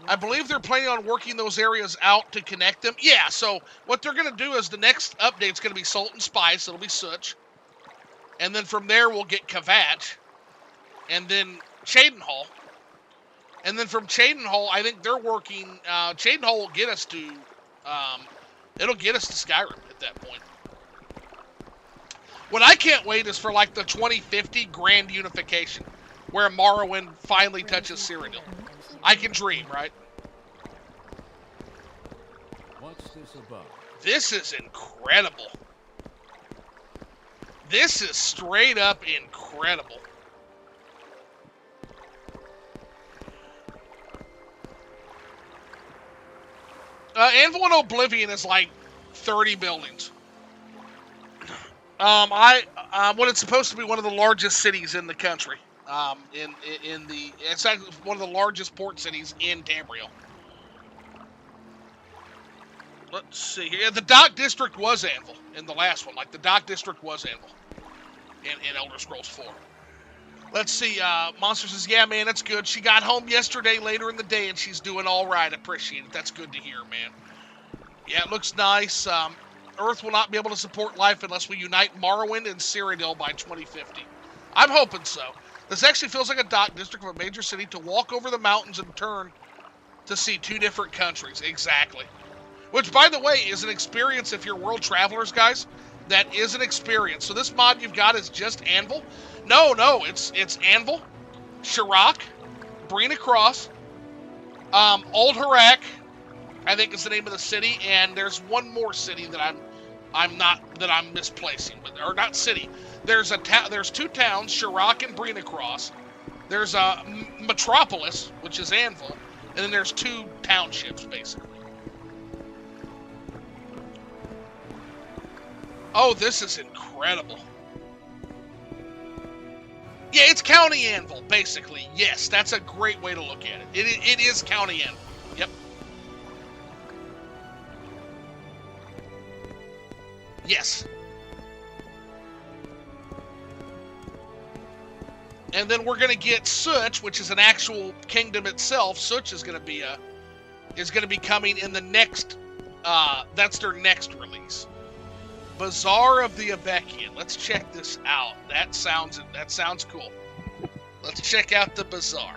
I believe they're planning on working those areas out to connect them. Yeah, so what they're going to do is the next update's going to be Salt and Spice. It'll be Such. And then from there, we'll get Kvatch. And then Cheydinhal. And then from Cheydinhal, I think they're working... Cheydinhal will get us to... it'll get us to Skyrim at that point. What I can't wait is for, like, the 2050 Grand Unification, where Morrowind finally touches Cyrodiil. I can dream, right? What's this about? This is incredible. This is straight up incredible. Anvil and Oblivion is like 30 buildings. When it's supposed to be one of the largest cities in the country. It's actually one of the largest port cities in Tamriel. Let's see here. The Dock District was Anvil in the last one. Like, the Dock District was Anvil in Elder Scrolls 4. Let's see. Monster says, yeah, man, that's good. She got home yesterday later in the day, and she's doing all right. Appreciate it. That's good to hear, man. Yeah, it looks nice. Earth will not be able to support life unless we unite Morrowind and Cyrodiil by 2050. I'm hoping so. This actually feels like a dock district of a major city to walk over the mountains and turn to see two different countries. Exactly. Which, by the way, is an experience if you're world travelers, guys. That is an experience. So this mod you've got is just Anvil. No, it's Anvil, Shirok, Brina Cross, Old Harak, I think is the name of the city, and there's one more city that I'm misplacing, or not city. There's two towns, Shirok and Brina Cross. There's a metropolis, which is Anvil, and then there's two townships, basically. Oh, this is incredible. Yeah, it's County Anvil, basically. Yes, that's a great way to look at it. It is County Anvil. Yep. Yes. And then we're gonna get Such, which is an actual kingdom itself. Such is gonna be coming in the next. That's their next release. Bazaar of the Abekian. Let's check this out. That sounds cool. Let's check out the bazaar.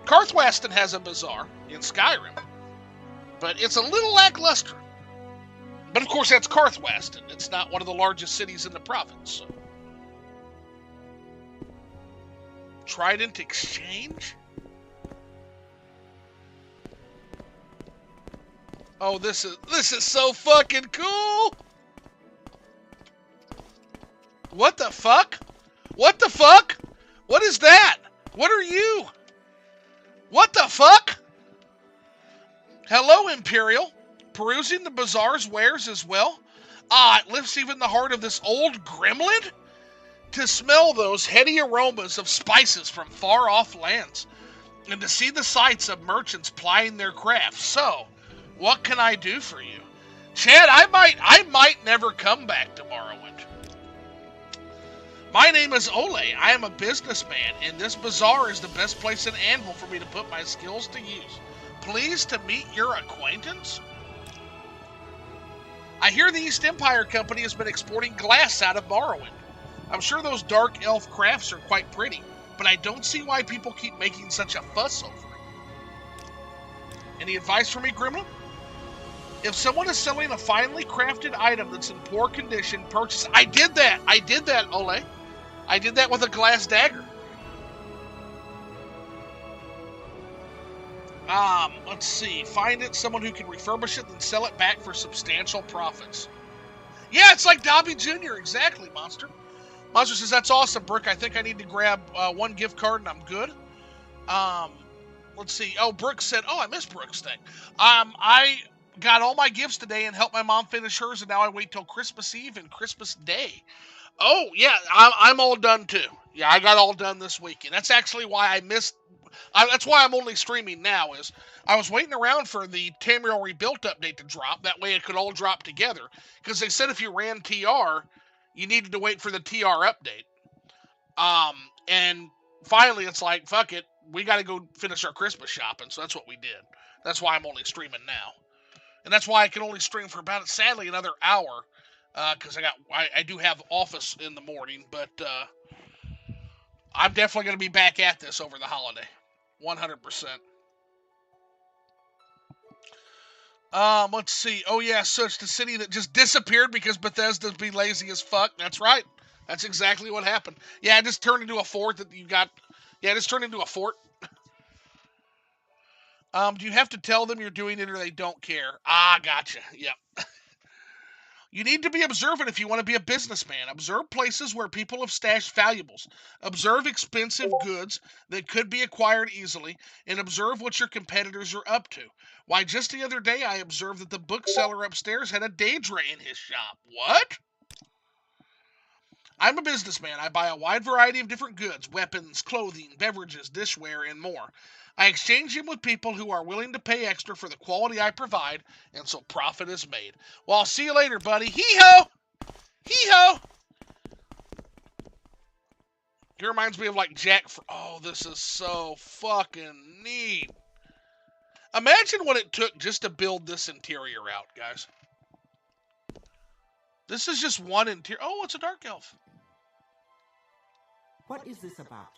Karthwasten has a bazaar in Skyrim, but it's a little lackluster. But of course, that's Karthwasten. It's not one of the largest cities in the province. So. Trident Exchange? Oh, this is so fucking cool! What the fuck? What the fuck? What is that? What are you? What the fuck? Hello, Imperial. Perusing the bazaar's wares as well? Ah, it lifts even the heart of this old gremlin? To smell those heady aromas of spices from far-off lands, and to see the sights of merchants plying their craft. So, what can I do for you? Chad, I might never come back to Morrowind. My name is Ole. I am a businessman, and this bazaar is the best place in Anvil for me to put my skills to use. Pleased to meet your acquaintance? I hear the East Empire Company has been exporting glass out of Morrowind. I'm sure those dark elf crafts are quite pretty, but I don't see why people keep making such a fuss over it. Any advice for me, Gremlin? If someone is selling a finely crafted item that's in poor condition, purchase... I did that, Ole. I did that with a glass dagger. Let's see. Find it, someone who can refurbish it, then sell it back for substantial profits. Yeah, it's like Dobby Jr., exactly, Monster. Monster says, that's awesome, Brooke. I think I need to grab one gift card and I'm good. Let's see. Oh, Brooke said, oh, I missed Brooke's thing. I got all my gifts today and helped my mom finish hers, and now I wait till Christmas Eve and Christmas Day. Oh, yeah, I'm all done, too. Yeah, I got all done this weekend. That's actually why I missed... that's why I'm only streaming now, is I was waiting around for the Tamriel Rebuilt update to drop. That way it could all drop together. Because they said if you ran TR, you needed to wait for the TR update. And finally it's like, fuck it. We got to go finish our Christmas shopping. So that's what we did. That's why I'm only streaming now. And that's why I can only stream for about, sadly, another hour. Because I do have office in the morning. But I'm definitely going to be back at this over the holiday. 100%. Let's see. Oh, yeah, so it's the city that just disappeared because Bethesda's be lazy as fuck. That's right. That's exactly what happened. Yeah, it just turned into a fort that you got. Yeah, it just turned into a fort. Do you have to tell them you're doing it or they don't care? Ah, gotcha. Yep. You need to be observant if you want to be a businessman. Observe places where people have stashed valuables. Observe expensive goods that could be acquired easily. And observe what your competitors are up to. Why, just the other day I observed that the bookseller upstairs had a Daedra in his shop. What? I'm a businessman. I buy a wide variety of different goods, weapons, clothing, beverages, dishware, and more. I exchange them with people who are willing to pay extra for the quality I provide, and so profit is made. Well, I'll see you later, buddy. Hee-ho! Hee-ho! He reminds me of, like, Jack... Oh, this is so fucking neat. Imagine what it took just to build this interior out, guys. This is just one interior... Oh, it's a dark elf. What is this about?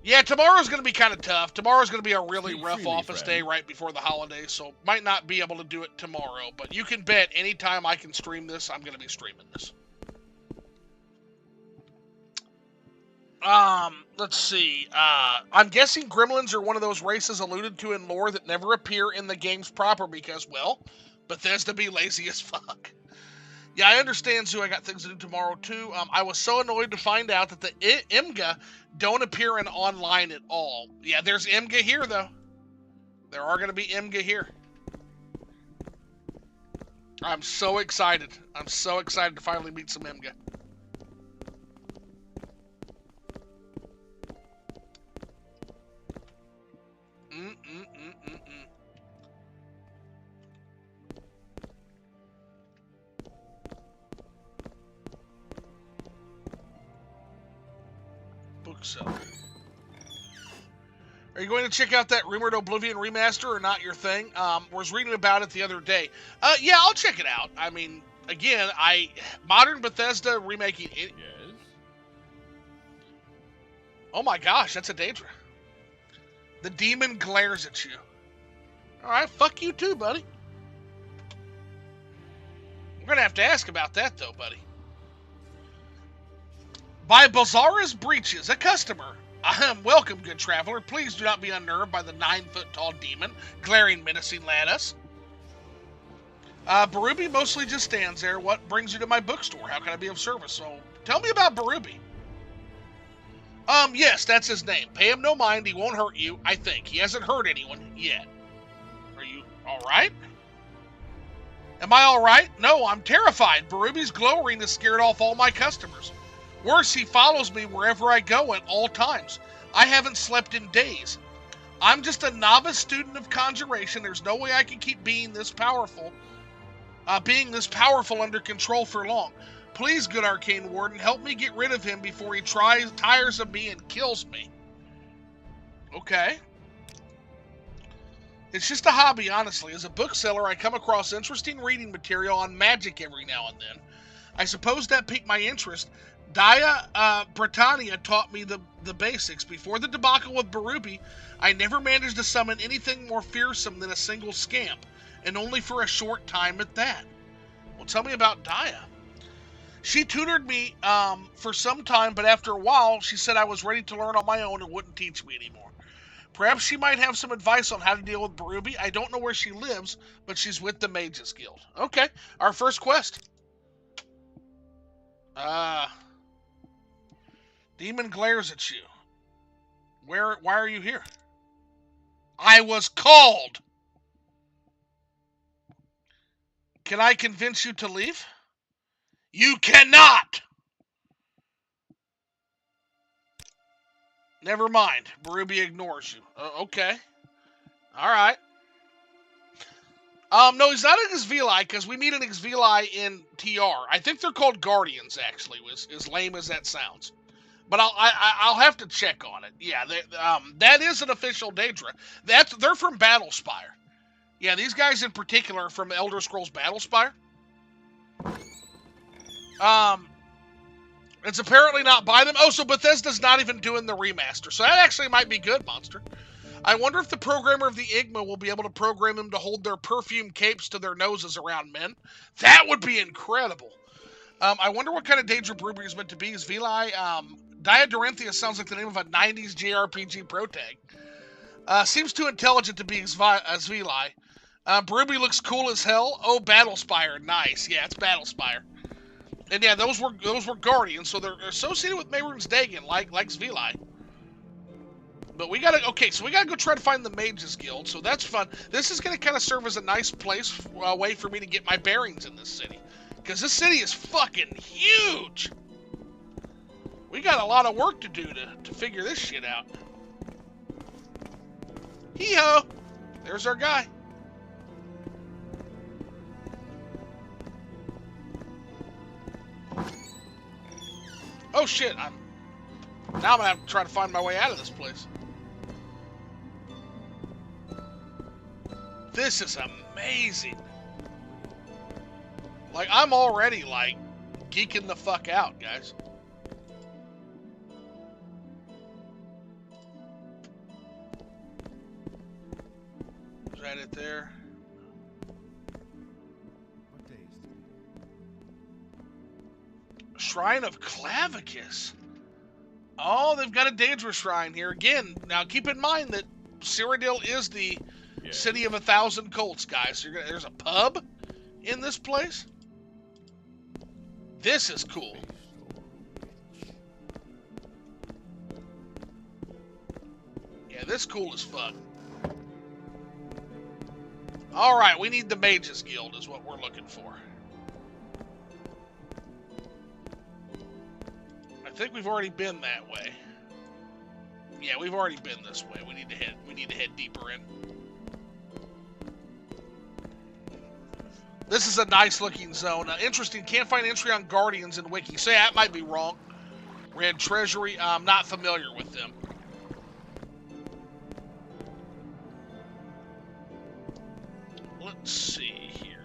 Yeah, tomorrow's going to be kind of tough. Tomorrow's going to be a really rough office day right before the holidays, so might not be able to do it tomorrow. But you can bet anytime I can stream this, I'm going to be streaming this. Let's see. I'm guessing gremlins are one of those races alluded to in lore that never appear in the games proper because, well, Bethesda be lazy as fuck. Yeah, I understand, Zoo. I got things to do tomorrow, too. I was so annoyed to find out that the IMGA don't appear in online at all. Yeah, there's IMGA here, though. There are going to be IMGA here. I'm so excited. I'm so excited to finally meet some IMGA. Bookseller. Are you going to check out that rumored Oblivion remaster or not your thing? Was reading about it the other day. Yeah, I'll check it out. I mean, again, modern Bethesda remaking it. Yes. Oh my gosh, that's a Daedra. The demon glares at you. Alright, fuck you too, buddy. We're gonna have to ask about that though, buddy. By Bazaar's Breeches, a customer. Welcome, good traveler. Please do not be unnerved by the 9-foot-tall demon glaring menacingly at us. Barubi mostly just stands there. What brings you to my bookstore? How can I be of service? So, tell me about Barubi. Yes, that's his name. Pay him no mind. He won't hurt you, I think. He hasn't hurt anyone yet. Are you alright? Am I alright? No, I'm terrified. Barubi's glow ring has scared off all my customers. Worse, he follows me wherever I go at all times. I haven't slept in days. I'm just a novice student of conjuration. There's no way I can keep being this powerful under control for long. Please, good arcane warden, help me get rid of him before he tires of me and kills me. Okay. It's just a hobby, honestly. As a bookseller, I come across interesting reading material on magic every now and then. I suppose that piqued my interest. Dia Britannia taught me the basics. Before the debacle with Barubi, I never managed to summon anything more fearsome than a single scamp, and only for a short time at that. Well, tell me about Dia. She tutored me for some time, but after a while, she said I was ready to learn on my own and wouldn't teach me anymore. Perhaps she might have some advice on how to deal with Barubi. I don't know where she lives, but she's with the Mages Guild. Okay, our first quest. Demon glares at you. Why are you here? I was called. Can I convince you to leave? You cannot. Never mind. Barubi ignores you. Okay. All right. No, he's not an Xvili, because we meet an Xvili in TR. I think they're called Guardians, actually, as lame as that sounds. But I'll have to check on it. Yeah, that is an official Daedra. They're from Battlespire. Yeah, these guys in particular are from Elder Scrolls Battlespire. It's apparently not by them. Oh, so Bethesda's not even doing the remaster. So that actually might be good, Monster. I wonder if the programmer of the Igma will be able to program them to hold their perfume capes to their noses around men. That would be incredible. I wonder what kind of Daedra Barubi is meant to be. Xvili, Dia Dorinthia sounds like the name of a 90s JRPG pro tag. Seems too intelligent to be Xvili. Barubi looks cool as hell. Oh, Battlespire. Nice. Yeah, it's Battlespire. And yeah, those were Guardians, so they're associated with Mehrunes Dagon, like Xvili. But we gotta go try to find the Mages Guild, so that's fun. This is gonna kind of serve as a nice way for me to get my bearings in this city. Because this city is fucking huge! We got a lot of work to do to figure this shit out. Hee-ho! There's our guy. Oh shit, now I'm gonna have to try to find my way out of this place. This is amazing. Like, I'm already, like, geeking the fuck out, guys. Is that it there? What day is it? Shrine of Clavicus. Oh, they've got a Daedra shrine here. Again, now keep in mind that Cyrodiil is the city of 1,000 cults, guys. So there's a pub in this place. This is cool. Yeah, this cool as fuck. Alright, we need the Mages Guild is what we're looking for. I think we've already been that way. Yeah, we've already been this way. We need to head deeper in. This is a nice looking zone. Interesting, can't find entry on Guardians in Wiki. So yeah, that might be wrong. Red Treasury, I'm not familiar with them. Let's see here.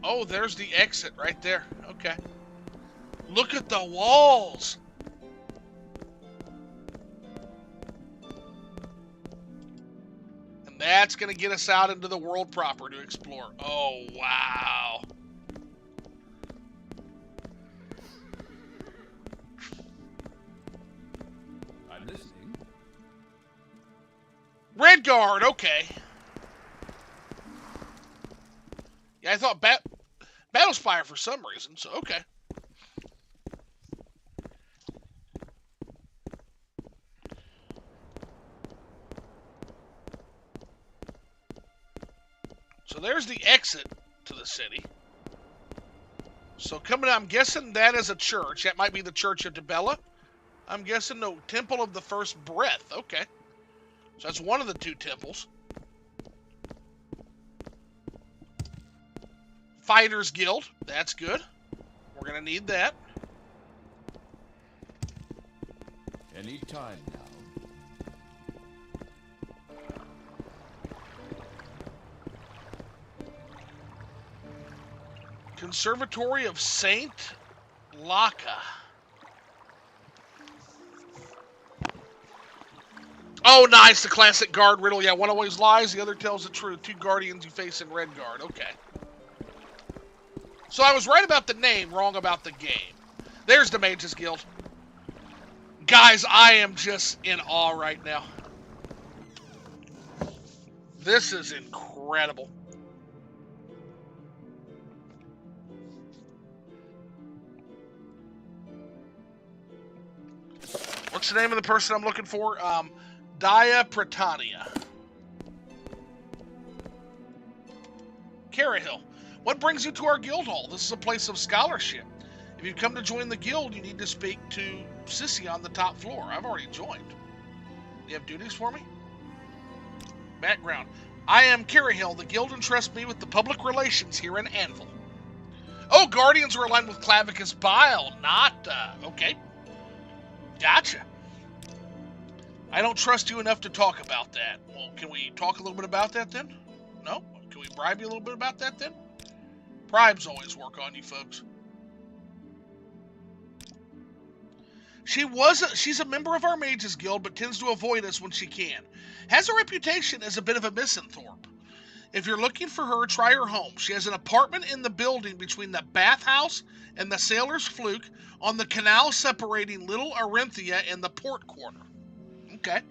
Oh, there's the exit right there. Okay. Look at the walls. And that's going to get us out into the world proper to explore. Oh, wow. I'm listening. Red Guard, okay. Yeah, I thought Battle Spire for some reason, so okay. So there's the exit to the city. So coming out, I'm guessing that is a church. That might be the Church of Dibella. I'm guessing no, Temple of the First Breath. Okay. So that's one of the two temples. Fighters Guild. That's good. We're going to need that. Any time now. Conservatory of Saint Laka. Oh, nice. The classic guard riddle. Yeah, one always lies, the other tells the truth. Two guardians you face in Red Guard. Okay. So I was right about the name, wrong about the game. There's the Mages Guild. Guys, I am just in awe right now. This is incredible. What's the name of the person I'm looking for? Dia Pratania. Cyrodiil. What brings you to our guild hall? This is a place of scholarship. If you come to join the guild, you need to speak to Sissy on the top floor. I've already joined. You have duties for me? Background. I am Cyrodiil. The guild entrusts me with the public relations here in Anvil. Oh, Guardians are aligned with Clavicus Bile, not, okay. Gotcha. I don't trust you enough to talk about that. Well, can we talk a little bit about that then? No? Can we bribe you a little bit about that then? Bribes always work on you folks. She's a member of our Mages Guild, but tends to avoid us when she can. Has a reputation as a bit of a misanthrope. If you're looking for her, try her home. She has an apartment in the building between the bathhouse and the Sailor's Fluke on the canal separating Little Arinthia and the port quarter. Okay.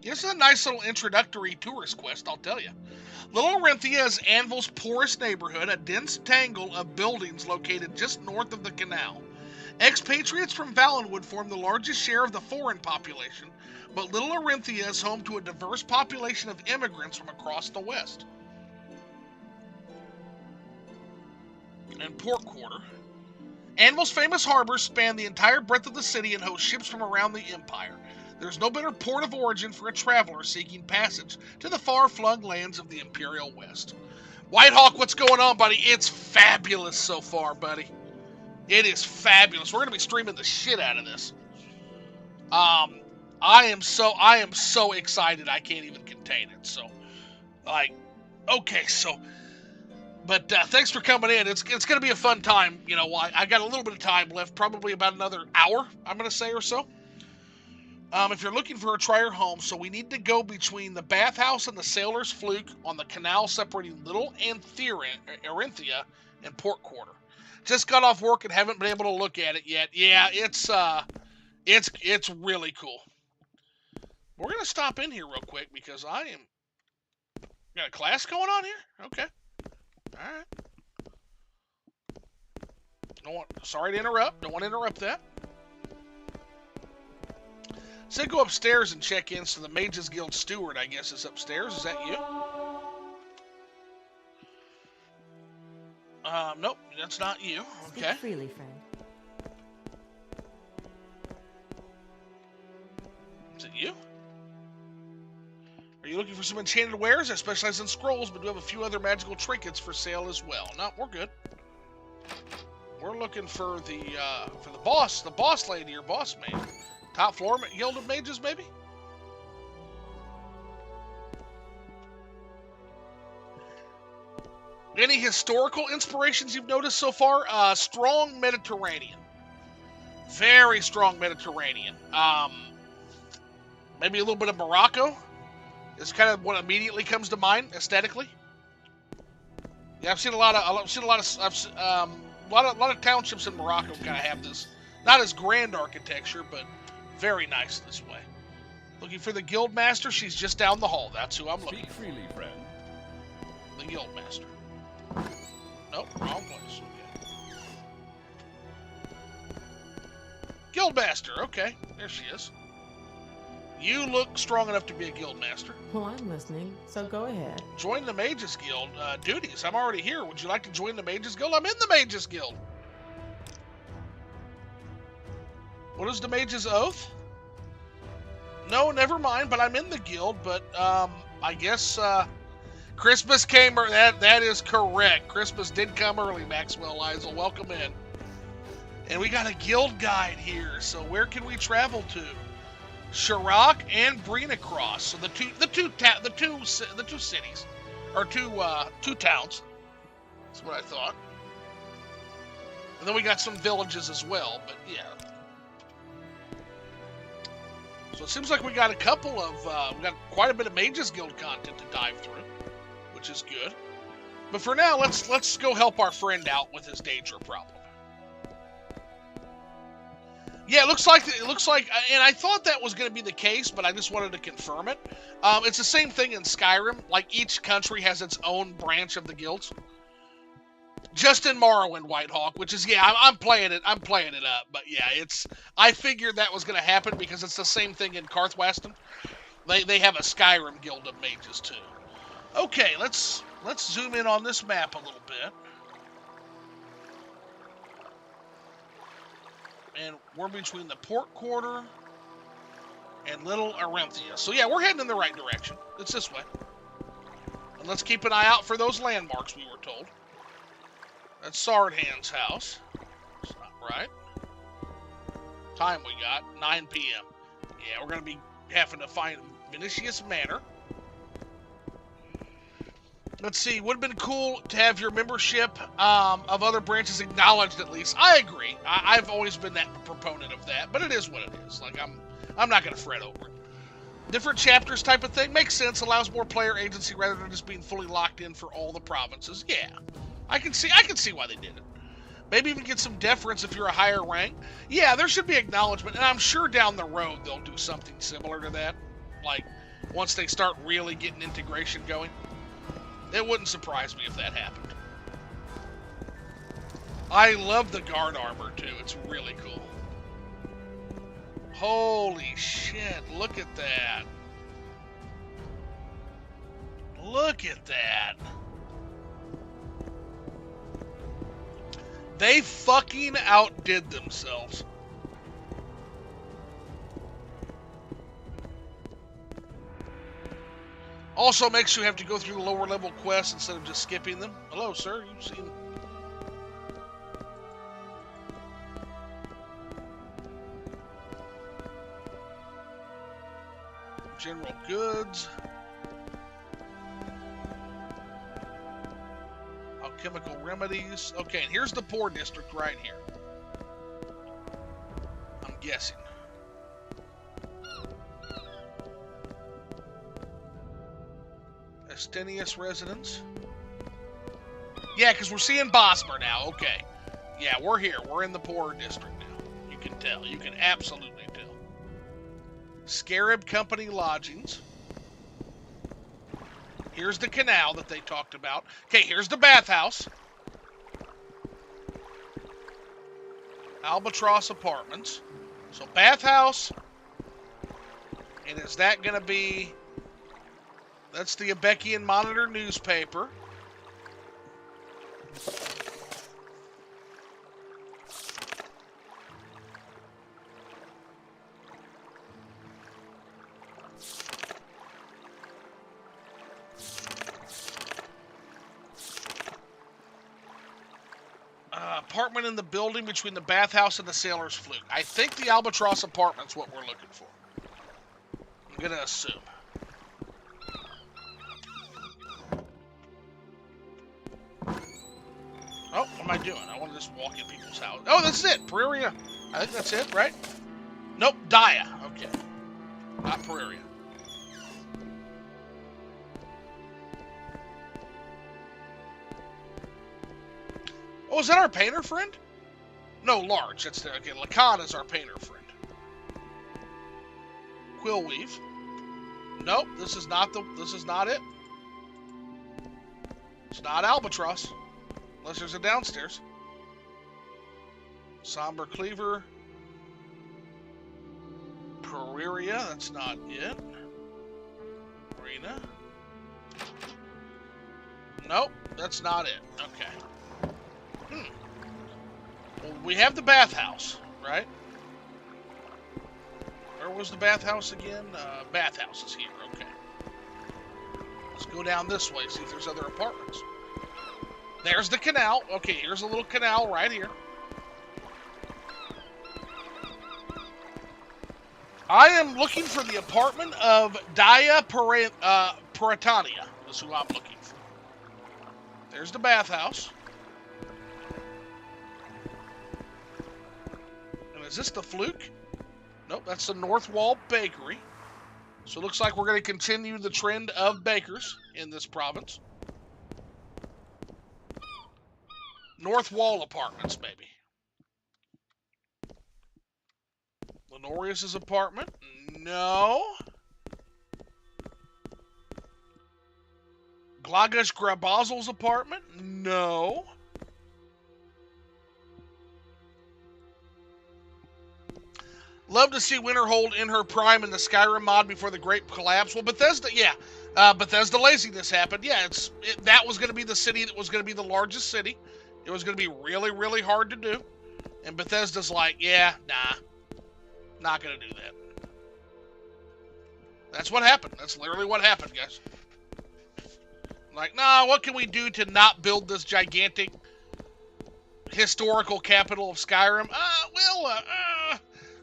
This is a nice little introductory tourist quest, I'll tell you. Little Arinthia is Anvil's poorest neighborhood, a dense tangle of buildings located just north of the canal. Expatriates from Valenwood form the largest share of the foreign population, but Little Arinthia is home to a diverse population of immigrants from across the west. And port quarter. Anvil's famous harbors span the entire breadth of the city and host ships from around the Empire. There's no better port of origin for a traveler seeking passage to the far-flung lands of the Imperial West. Whitehawk, what's going on, buddy? It's fabulous so far, buddy. It is fabulous. We're going to be streaming the shit out of this. I am so excited I can't even contain it. So, like, okay, so... But thanks for coming in. It's going to be a fun time. You know, I got a little bit of time left, probably about another hour, I'm going to say, or so. If you're looking for a try her home, so we need to go between the bathhouse and the Sailor's Fluke on the canal separating Little Arinthia and Port Quarter. Just got off work and haven't been able to look at it yet. Yeah, it's really cool. We're going to stop in here real quick because got a class going on here? Okay. Alright. Sorry to interrupt. Don't want to interrupt that. Say go upstairs and check in. So the Mages Guild steward, I guess, is upstairs. Is that you? Nope, that's not you. Okay. Speak freely, friend. Is it you? Are you looking for some enchanted wares? I specialize in scrolls, but do have a few other magical trinkets for sale as well. No, we're good. We're looking for the boss lady or boss man. Top floor Guild of Mages, maybe? Any historical inspirations you've noticed so far? Strong Mediterranean. Very strong Mediterranean. Maybe a little bit of Morocco is kind of what immediately comes to mind aesthetically. Yeah, I've seen a lot of townships in Morocco kind of have this, not as grand architecture, but very nice this way. Looking for the guild master? She's just down the hall. That's who I'm looking for. Speak freely, friend. The guild master. Nope, wrong place. Okay. Guildmaster, okay. There she is. You look strong enough to be a guildmaster. Well, I'm listening, so go ahead. Join the Mages Guild. Duties, I'm already here. Would you like to join the Mages Guild? I'm in the Mages Guild. What is the Mages Oath? No, never mind, but I'm in the guild, but I guess Christmas came, that is correct. Christmas did come early, Maxwell Lizel. Welcome in. And we got a guild guide here, so where can we travel to? Shirok and Breenacross. So the two cities, or two towns. That's what I thought. And then we got some villages as well, but yeah. So it seems like we got a couple of, we got quite a bit of Mages Guild content to dive through, which is good. But for now, let's go help our friend out with his danger problem. Yeah, it looks like, and I thought that was going to be the case, but I just wanted to confirm it. It's the same thing in Skyrim. Like, each country has its own branch of the guilds. Just in Morrowind, Whitehawk, which is, yeah, I'm playing it up, but yeah, I figured that was going to happen because it's the same thing in Karthwasten. They have a Skyrim Guild of Mages, too. Okay, let's zoom in on this map a little bit. And we're between the Port Quarter and Little Arenthia. So yeah, we're heading in the right direction. It's this way. And let's keep an eye out for those landmarks we were told. That's Sardhan's house. It's not right. Time we got, 9 p.m. Yeah, we're going to be having to find Vinicius Manor. Let's see, would have been cool to have your membership of other branches acknowledged at least. I agree. I've always been that proponent of that, but it is what it is. Like, I'm not going to fret over it. Different chapters type of thing makes sense, allows more player agency rather than just being fully locked in for all the provinces. Yeah, I can see why they did it. Maybe even get some deference if you're a higher rank. Yeah, there should be acknowledgement, and I'm sure down the road they'll do something similar to that. Like, once they start really getting integration going. It wouldn't surprise me if that happened. I love the guard armor, too. It's really cool. Holy shit, look at that. Look at that. They fucking outdid themselves. Also makes you have to go through the lower level quests instead of just skipping them. Hello, sir. You've seen... General goods. Alchemical remedies. Okay, and here's the poor district right here. I'm guessing. Estenius residence. Yeah, because we're seeing Bosmer now. Okay. Yeah, we're here. We're in the poorer district now. You can tell. You can absolutely tell. Scarab Company lodgings. Here's the canal that they talked about. Okay, here's the bathhouse. Albatross Apartments. So bathhouse. And is that going to be... That's the Abekian Monitor newspaper. Apartment in the building between the bathhouse and the Sailor's Fluke. I think the Albatross Apartment's what we're looking for. I'm going to assume. Oh, what am I doing? I want to just walk in people's house. Oh, that's it. Praeria. I think that's it, right? Nope, Dia. Okay. Not Praeria. Oh, is that our painter friend? No, Large. That's the, okay. Lacan is our painter friend. Quillweave. Nope, this is not it. It's not Albatross. Unless there's a downstairs. Somber Cleaver. Praeria, that's not it. Arena. Nope, that's not it. Okay. Well, we have the bathhouse, right? Where was the bathhouse again? Bathhouse is here, okay. Let's go down this way, see if there's other apartments. There's the canal. Okay, here's a little canal right here. I am looking for the apartment of Dia Puritania. That's who I'm looking for. There's the bathhouse. And is this the Fluke? Nope, that's the North Wall Bakery. So it looks like we're going to continue the trend of bakers in this province. North Wall Apartments, maybe. Lenorius's apartment? No. Glagash Grabazel's apartment? No. Love to see Winterhold in her prime in the Skyrim mod before the Great Collapse. Well, Bethesda, yeah. Bethesda laziness happened. Yeah, that was going to be the city that was going to be the largest city. It was going to be really, really hard to do. And Bethesda's like, yeah, nah. Not going to do that. That's what happened. That's literally what happened, guys. Like, nah, what can we do to not build this gigantic historical capital of Skyrim?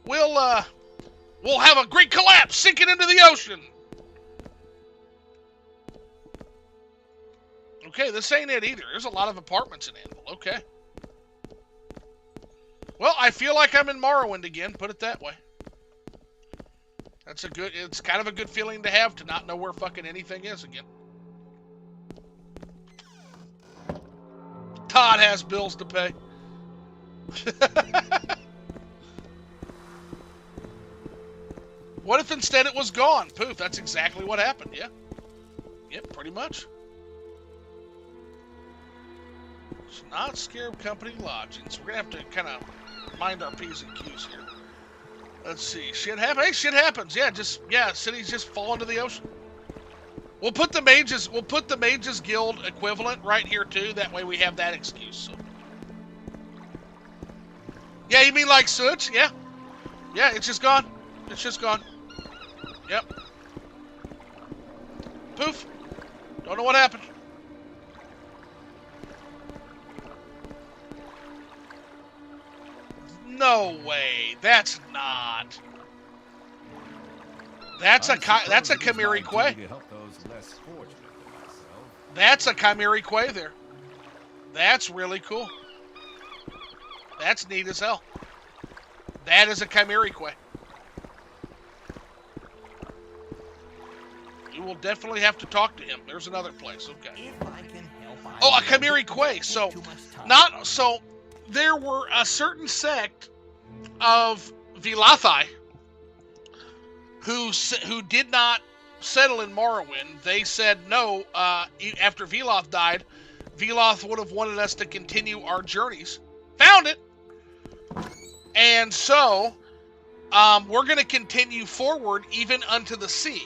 We'll have a great collapse, sink it into the ocean. Okay, this ain't it either. There's a lot of apartments in Anvil. Okay. Well, I feel like I'm in Morrowind again, put it that way. It's kind of a good feeling to have to not know where fucking anything is again. Todd has bills to pay. What if instead it was gone? Poof, that's exactly what happened, yeah. Yep, pretty much. It's not Scarab Company lodgings. We're going to have to kind of mind our P's and Q's here. Let's see. Shit happens. Hey, shit happens. Yeah, cities just fall into the ocean. We'll put the Mages Guild equivalent right here too. That way we have that excuse. So. Yeah, you mean like Such? Yeah. Yeah, it's just gone. It's just gone. Yep. Poof. Don't know what happened. No way. That's not. That's a Chimeri Quay. That's a Chimeri Quay there. That's really cool. That's neat as hell. That is a Chimeri Quay. You will definitely have to talk to him. There's another place. Okay. Oh, a Chimeri Quay. So, there were a certain sect of Vilathi who did not settle in Morrowind. They said no. After Veloth died, Veloth would have wanted us to continue our journeys. Found it. And so, we're going to continue forward even unto the sea.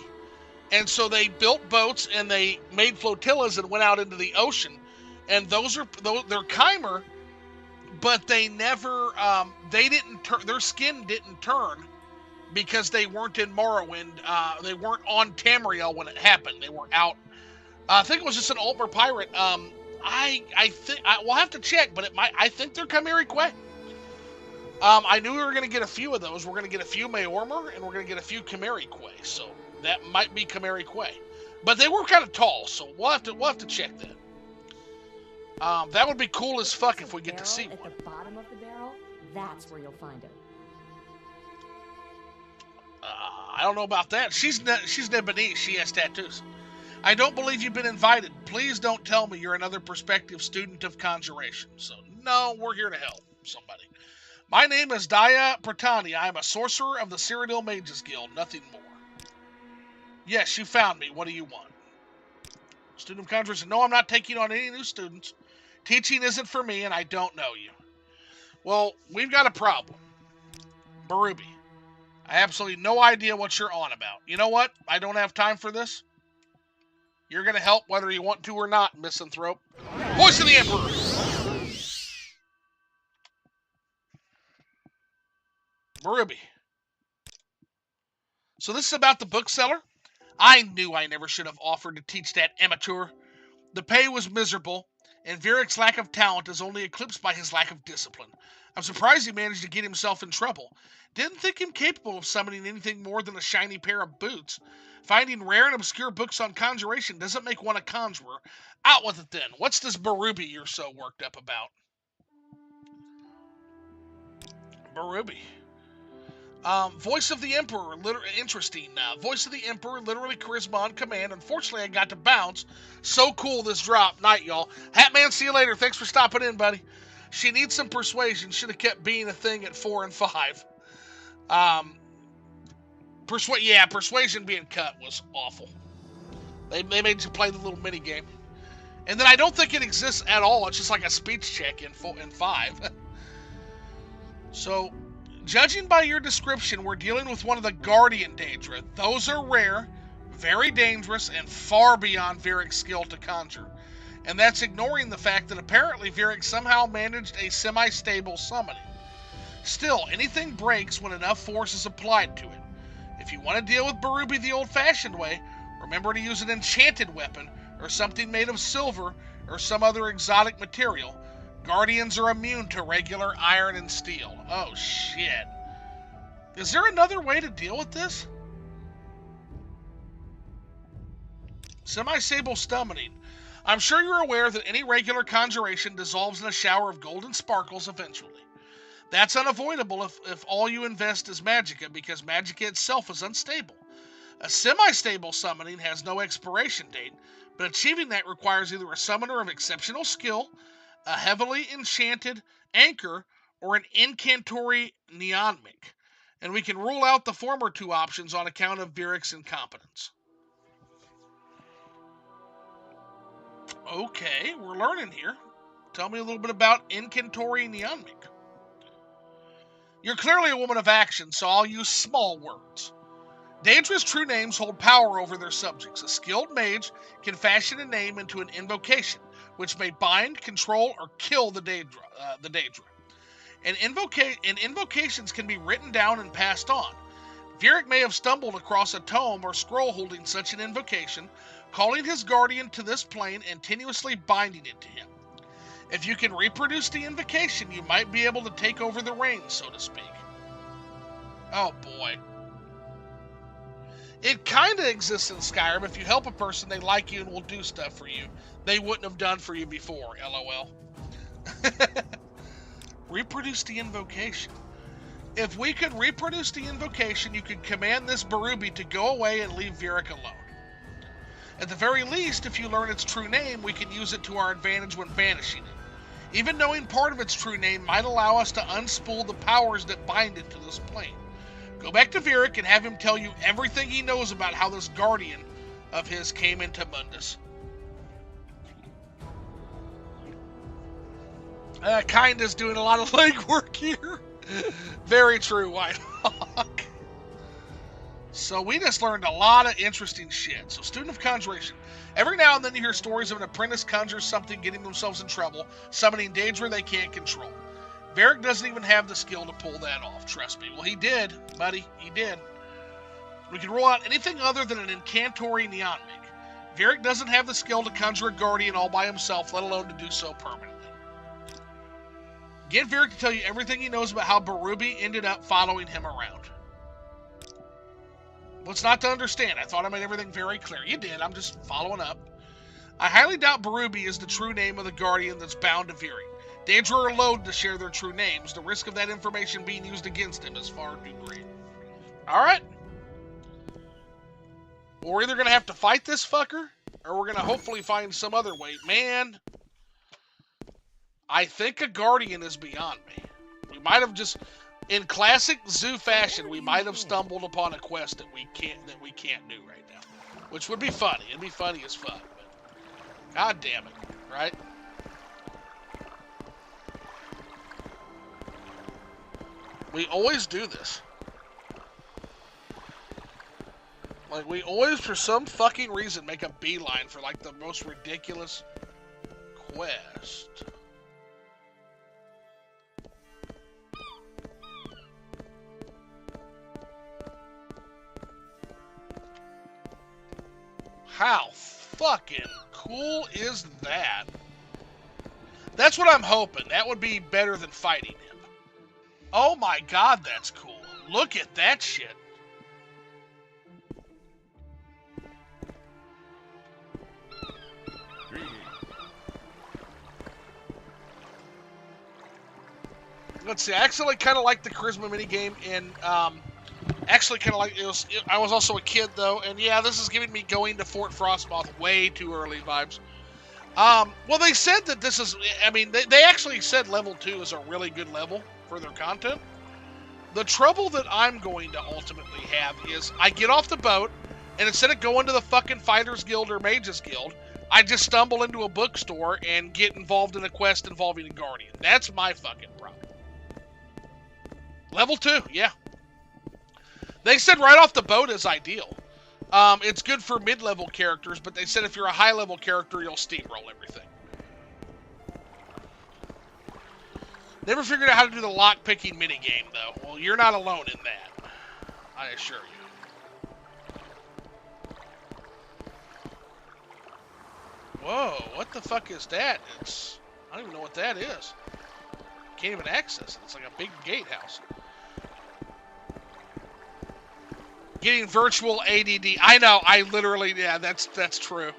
And so they built boats and they made flotillas and went out into the ocean. And they're Chimer, but they never, they didn't turn, their skin didn't turn because they weren't in Morrowind. They weren't on Tamriel when it happened. They were out. I think it was just an Altmer pirate. I think we'll have to check, but I think they're Chimeri Quay. I knew we were going to get a few of those. We're going to get a few Maormer, and we're going to get a few Chimeri Quay. So that might be Chimeri Quay, but they were kind of tall. So we'll have to check that. That would be cool as fuck if we get to see one. At the bottom of the barrel, that's where you'll find it. I don't know about that. She's Lebanese. She has tattoos. I don't believe you've been invited. Please don't tell me you're another prospective student of conjuration. So no, we're here to help somebody. My name is Daya Pratani. I am a sorcerer of the Cyrodiil Mages Guild. Nothing more. Yes, you found me. What do you want? Student of conjuration. No, I'm not taking on any new students. Teaching isn't for me, and I don't know you. Well, we've got a problem. Barubi. I have absolutely no idea what you're on about. You know what? I don't have time for this. You're going to help whether you want to or not, misanthrope. Voice of the Emperor! Barubi. So this is about the bookseller? I knew I never should have offered to teach that amateur. The pay was miserable, and Viric's lack of talent is only eclipsed by his lack of discipline. I'm surprised he managed to get himself in trouble. Didn't think him capable of summoning anything more than a shiny pair of boots. Finding rare and obscure books on conjuration doesn't make one a conjurer. Out with it then. What's this Barubi you're so worked up about? Barubi. Voice of the Emperor, interesting. Voice of the Emperor, literally charisma on command. Unfortunately, I got to bounce. So cool this drop. Night, y'all. Hatman, see you later. Thanks for stopping in, buddy. She needs some persuasion. Should have kept being a thing at 4 and 5. Persuasion being cut was awful. They made you play the little mini game. And then I don't think it exists at all. It's just like a speech check in 5. So, judging by your description, we're dealing with one of the Guardian Daedra. Those are rare, very dangerous, and far beyond Viric's skill to conjure. And that's ignoring the fact that apparently Viric somehow managed a semi-stable summoning. Still, anything breaks when enough force is applied to it. If you want to deal with Barubi the old-fashioned way, remember to use an enchanted weapon, or something made of silver, or some other exotic material. Guardians are immune to regular iron and steel. Oh, shit. Is there another way to deal with this? Semi-stable summoning. I'm sure you're aware that any regular conjuration dissolves in a shower of golden sparkles eventually. That's unavoidable if all you invest is magicka, because magicka itself is unstable. A semi-stable summoning has no expiration date, but achieving that requires either a summoner of exceptional skill, a heavily enchanted anchor, or an incantory neonmic. And we can rule out the former two options on account of Viric's incompetence. Okay, we're learning here. Tell me a little bit about incantory neonmic. You're clearly a woman of action, so I'll use small words. Daedra's true names hold power over their subjects. A skilled mage can fashion a name into an invocation, which may bind, control, or kill the Daedra. And invocations can be written down and passed on. Viric may have stumbled across a tome or scroll holding such an invocation, calling his guardian to this plane and tenuously binding it to him. If you can reproduce the invocation, you might be able to take over the reins, so to speak. Oh boy. It kinda exists in Skyrim. If you help a person, they like you and will do stuff for you they wouldn't have done for you before, LOL. Reproduce the invocation. If we could reproduce the invocation, you could command this Barubi to go away and leave Viric alone. At the very least, if you learn its true name, we can use it to our advantage when banishing it. Even knowing part of its true name might allow us to unspool the powers that bind it to this plane. Go back to Viric and have him tell you everything he knows about how this guardian of his came into Mundus. Kinda's doing a lot of legwork here. Very true, Whitehawk. So we just learned a lot of interesting shit. So student of conjuration. Every now and then you hear stories of an apprentice conjures something, getting themselves in trouble, summoning danger they can't control. Varric doesn't even have the skill to pull that off, trust me. Well, he did, buddy. He did. We can rule out anything other than an incantory neonic. Varric doesn't have the skill to conjure a guardian all by himself, let alone to do so permanently. Get Varric to tell you everything he knows about how Berube ended up following him around. What's not to understand? I thought I made everything very clear. You did. I'm just following up. I highly doubt Berube is the true name of the guardian that's bound to Varric. Danger or load to share their true names. The risk of that information being used against him is far too great. Alright. We're either going to have to fight this fucker, or we're going to hopefully find some other way. Man, I think a guardian is beyond me. We might have just, in classic zoo fashion, we might have stumbled upon a quest that we can't do right now. Which would be funny. It'd be funny as fuck. But God damn it, right? We always do this. Like, we always, for some fucking reason, make a beeline for, like, the most ridiculous quest. How fucking cool is that? That's what I'm hoping. That would be better than fighting him. Oh my god, that's cool. Look at that shit. Let's see, I actually kind of like the charisma minigame, and actually kind of like I was also a kid though, and yeah, this is giving me going to Fort Frostmoth way too early vibes. Well, they said that this is, I mean, they actually said level 2 is a really good level for their content. The trouble that I'm going to ultimately have is I get off the boat, and instead of going to the fucking Fighters Guild or Mages Guild, I just stumble into a bookstore and get involved in a quest involving a guardian. That's my fucking problem. Level 2, yeah. They said right off the boat is ideal. It's good for mid-level characters, but they said if you're a high-level character, you'll steamroll everything. Never figured out how to do the lock-picking minigame, though. Well, you're not alone in that, I assure you. Whoa, what the fuck is that? I don't even know what that is. Can't even access it. It's like a big gatehouse. Getting virtual ADD. I know, I literally, yeah, that's true.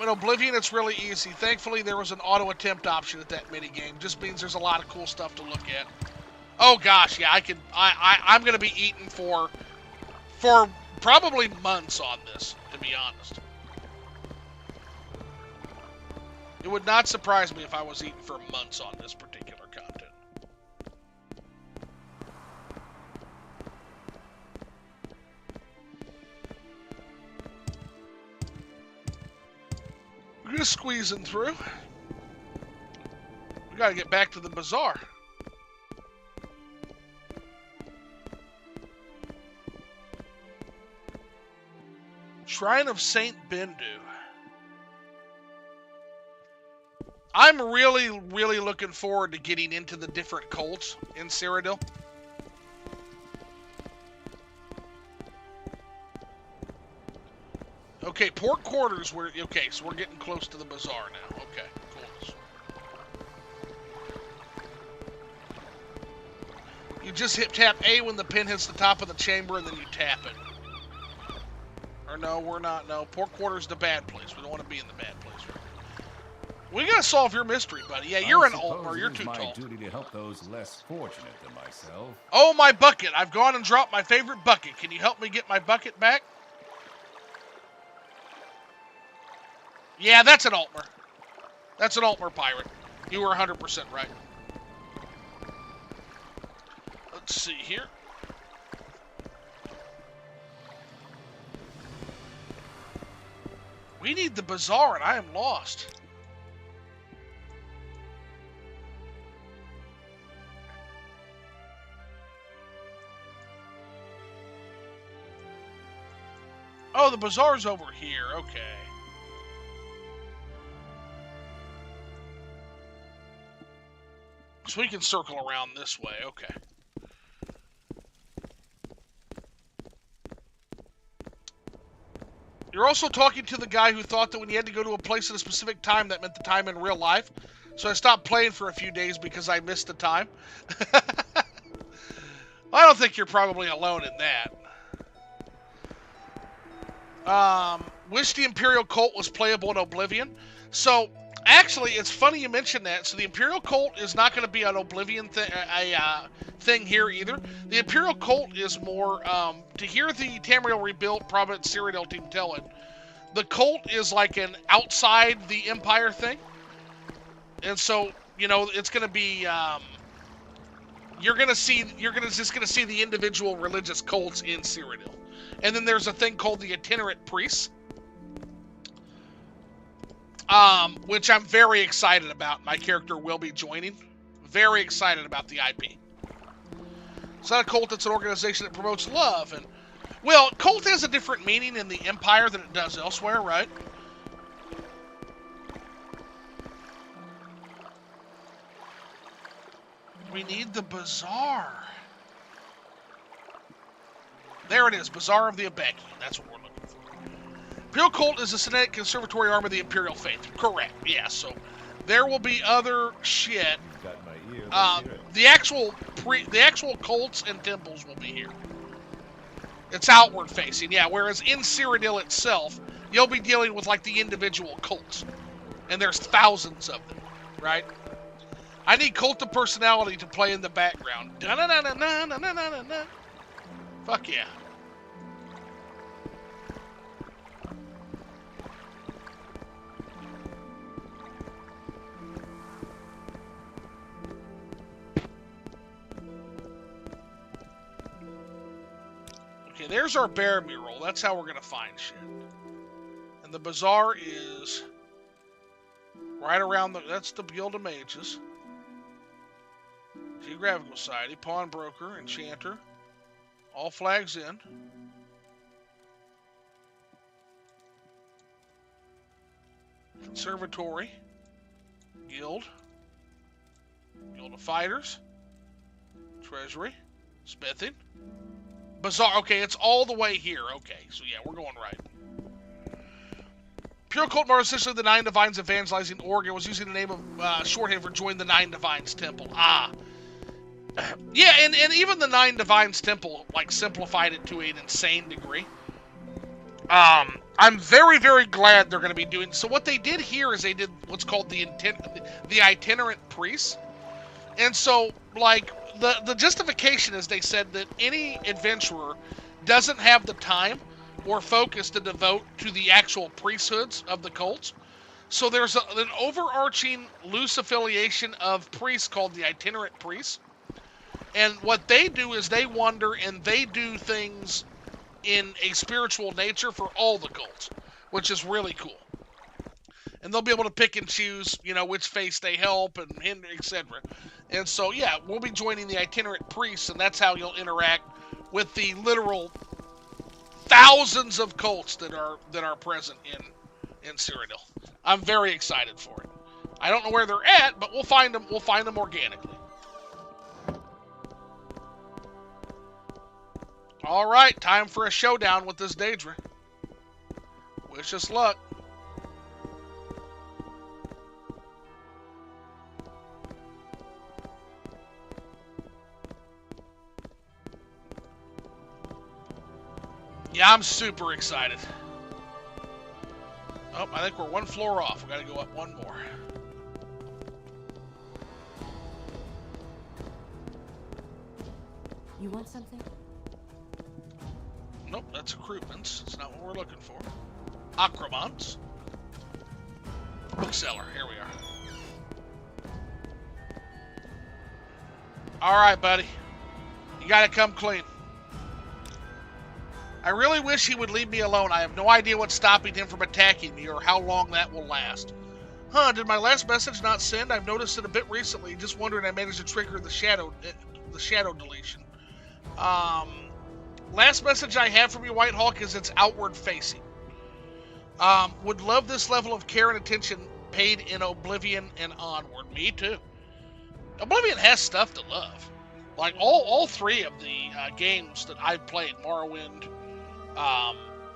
In Oblivion, it's really easy. Thankfully, there was an auto attempt option at that minigame. Just means there's a lot of cool stuff to look at. Oh gosh, yeah, I'm gonna be eating for probably months on this, to be honest. It would not surprise me if I was eating for months on this particular content. We're just squeezing through. We gotta get back to the bazaar. Shrine of Saint Bendu. I'm really, really looking forward to getting into the different cults in Cyrodiil. Okay, port quarters. Okay, so we're getting close to the bazaar now. Okay, cool. You just tap A when the pin hits the top of the chamber, and then you tap it. Or no, we're not. No, port quarters the bad place. We don't want to be in the bad place. We gotta solve your mystery, buddy. Yeah, you're an Altmer. You're too tall. It's my duty to help those less fortunate than myself. Oh, my bucket! I've gone and dropped my favorite bucket. Can you help me get my bucket back? Yeah, that's an Altmer. That's an Altmer pirate. You were 100% right. Let's see here. We need the bazaar, and I am lost. Oh, the bazaar's over here. Okay. So we can circle around this way. Okay. You're also talking to the guy who thought that when you had to go to a place at a specific time, that meant the time in real life. So I stopped playing for a few days because I missed the time. I don't think you're probably alone in that. Wish the Imperial Cult was playable in Oblivion. So, actually, it's funny you mentioned that. So the Imperial Cult is not going to be an Oblivion thing here either. The Imperial Cult is more, to hear the Tamriel rebuilt Providence Cyrodiil team tell it, the cult is like an outside the Empire thing. And so, you know, it's going to be, you're just going to see the individual religious cults in Cyrodiil. And then there's a thing called the itinerant priests, which I'm very excited about. My character will be joining. Very excited about the IP. It's not a cult, it's an organization that promotes love. And, well, cult has a different meaning in the Empire than it does elsewhere, right? We need the bazaar. There it is, Bazaar of the Abeki. That's what we're looking for. Imperial Cult is a Senetic Conservatory arm of the Imperial Faith. Correct, yeah, so there will be other shit. Got my ear. The actual cults and temples will be here. It's outward facing, yeah, whereas in Cyrodiil itself, you'll be dealing with like the individual cults. And there's thousands of them, right? I need Cult of Personality to play in the background. Da-na-na-na-na-na-na-na-na. Fuck yeah. Okay, there's our bear mural. That's how we're going to find shit. And the bazaar is right around the... That's the Guild of Mages. Geographical Society, Pawnbroker, Enchanter. All flags in. Conservatory. Guild. Guild of Fighters. Treasury. Smithing. Bazaar. Okay, it's all the way here. Okay, so yeah, we're going right. Pure Cult more essentially the Nine Divines evangelizing Oregon was using the name of shorthand for join the Nine Divines Temple. Ah. Yeah, and even the Nine Divines Temple, like, simplified it to an insane degree. I'm very, very glad they're going to be doing... So what they did here is they did what's called the itinerant priests. And so, like, the justification is they said that any adventurer doesn't have the time or focus to devote to the actual priesthoods of the cults. So there's an overarching loose affiliation of priests called the itinerant priests. And what they do is they wander and they do things in a spiritual nature for all the cults, which is really cool. And they'll be able to pick and choose, you know, which face they help and hinder, etc. And so, yeah, we'll be joining the itinerant priests, and that's how you'll interact with the literal thousands of cults that are present in Cyrodiil. I'm very excited for it. I don't know where they're at, but we'll find them. We'll find them organically. All right, time for a showdown with this Daedra. Wish us luck. Yeah, I'm super excited. Oh, I think we're one floor off. We gotta go up one more. You want something? Nope, that's recruitments. That's not what we're looking for. Acromants. Bookseller. Here we are. Alright, buddy. You gotta come clean. I really wish he would leave me alone. I have no idea what's stopping him from attacking me or how long that will last. Huh, did my last message not send? I've noticed it a bit recently. Just wondering I managed to trigger the shadow deletion. Last message I have from you, White Hawk, is it's outward facing. Would love this level of care and attention paid in Oblivion and onward. Me too. Oblivion has stuff to love. Like, all three of the games that I've played, Morrowind,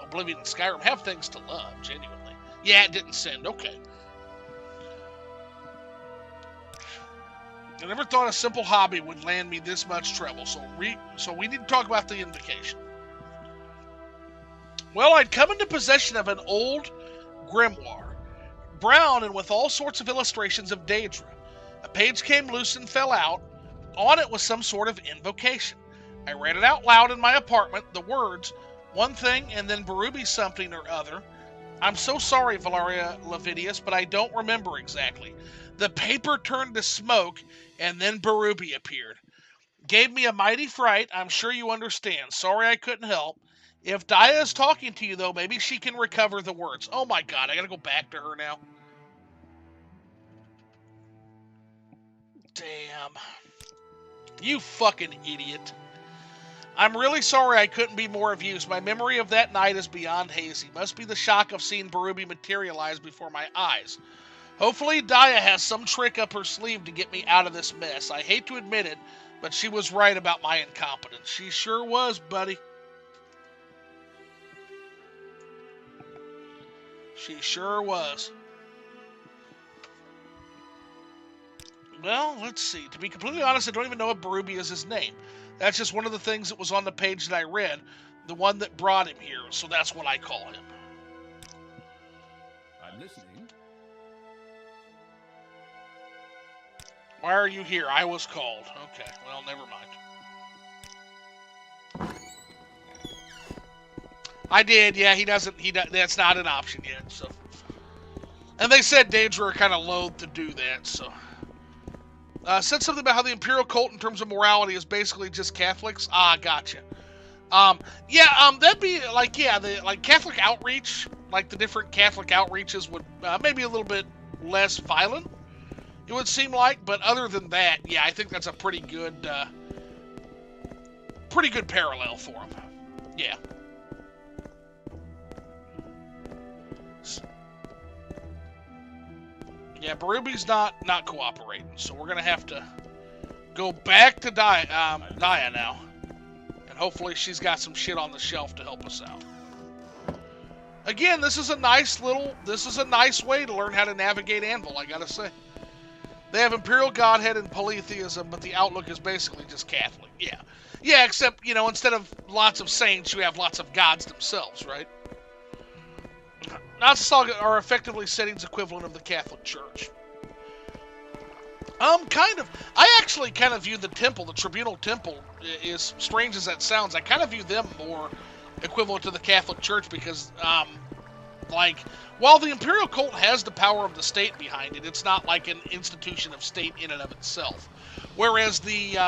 Oblivion, and Skyrim, have things to love, genuinely. Yeah, it didn't send. Okay. I never thought a simple hobby would land me this much trouble, so we need to talk about the invocation. Well, I'd come into possession of an old grimoire, brown and with all sorts of illustrations of Daedra. A page came loose and fell out. On it was some sort of invocation. I read it out loud in my apartment, the words, one thing and then Barubi something or other. I'm so sorry, Valeria Lavidius, but I don't remember exactly. The paper turned to smoke, and then Barubi appeared. Gave me a mighty fright, I'm sure you understand. Sorry I couldn't help. If Daya is talking to you, though, maybe she can recover the words. Oh my god, I gotta go back to her now. Damn. You fucking idiot. I'm really sorry I couldn't be more of use. My memory of that night is beyond hazy. Must be the shock of seeing Barubi materialize before my eyes. Hopefully Daya has some trick up her sleeve to get me out of this mess. I hate to admit it, but she was right about my incompetence. She sure was, buddy. She sure was. Well, let's see. To be completely honest, I don't even know if Barubi is his name. That's just one of the things that was on the page that I read. The one that brought him here, so that's what I call him. I'm listening. Why are you here? I was called. Okay, well, never mind. I did, yeah, that's not an option yet, so. And they said Daedra are kind of loath to do that, so. Said something about how the Imperial cult in terms of morality is basically just Catholics. Ah, gotcha. That'd be, like, yeah, like Catholic outreach, like the different Catholic outreaches would maybe a little bit less violent, it would seem like, but other than that, yeah, I think that's a pretty good parallel for them. Yeah. Yeah, Barubi's not cooperating, so we're gonna have to go back to Daya now, and hopefully she's got some shit on the shelf to help us out. Again, this is a nice way to learn how to navigate Anvil, I gotta say. They have Imperial Godhead and polytheism, but the outlook is basically just Catholic. Yeah. Yeah, except, you know, instead of lots of saints, you have lots of gods themselves, right? Nazi are effectively settings equivalent of the Catholic Church. Kind of. I actually kind of view the temple, the Tribunal Temple, as strange as that sounds, I kind of view them more equivalent to the Catholic Church because, like, while the Imperial cult has the power of the state behind it, it's not like an institution of state in and of itself. Whereas the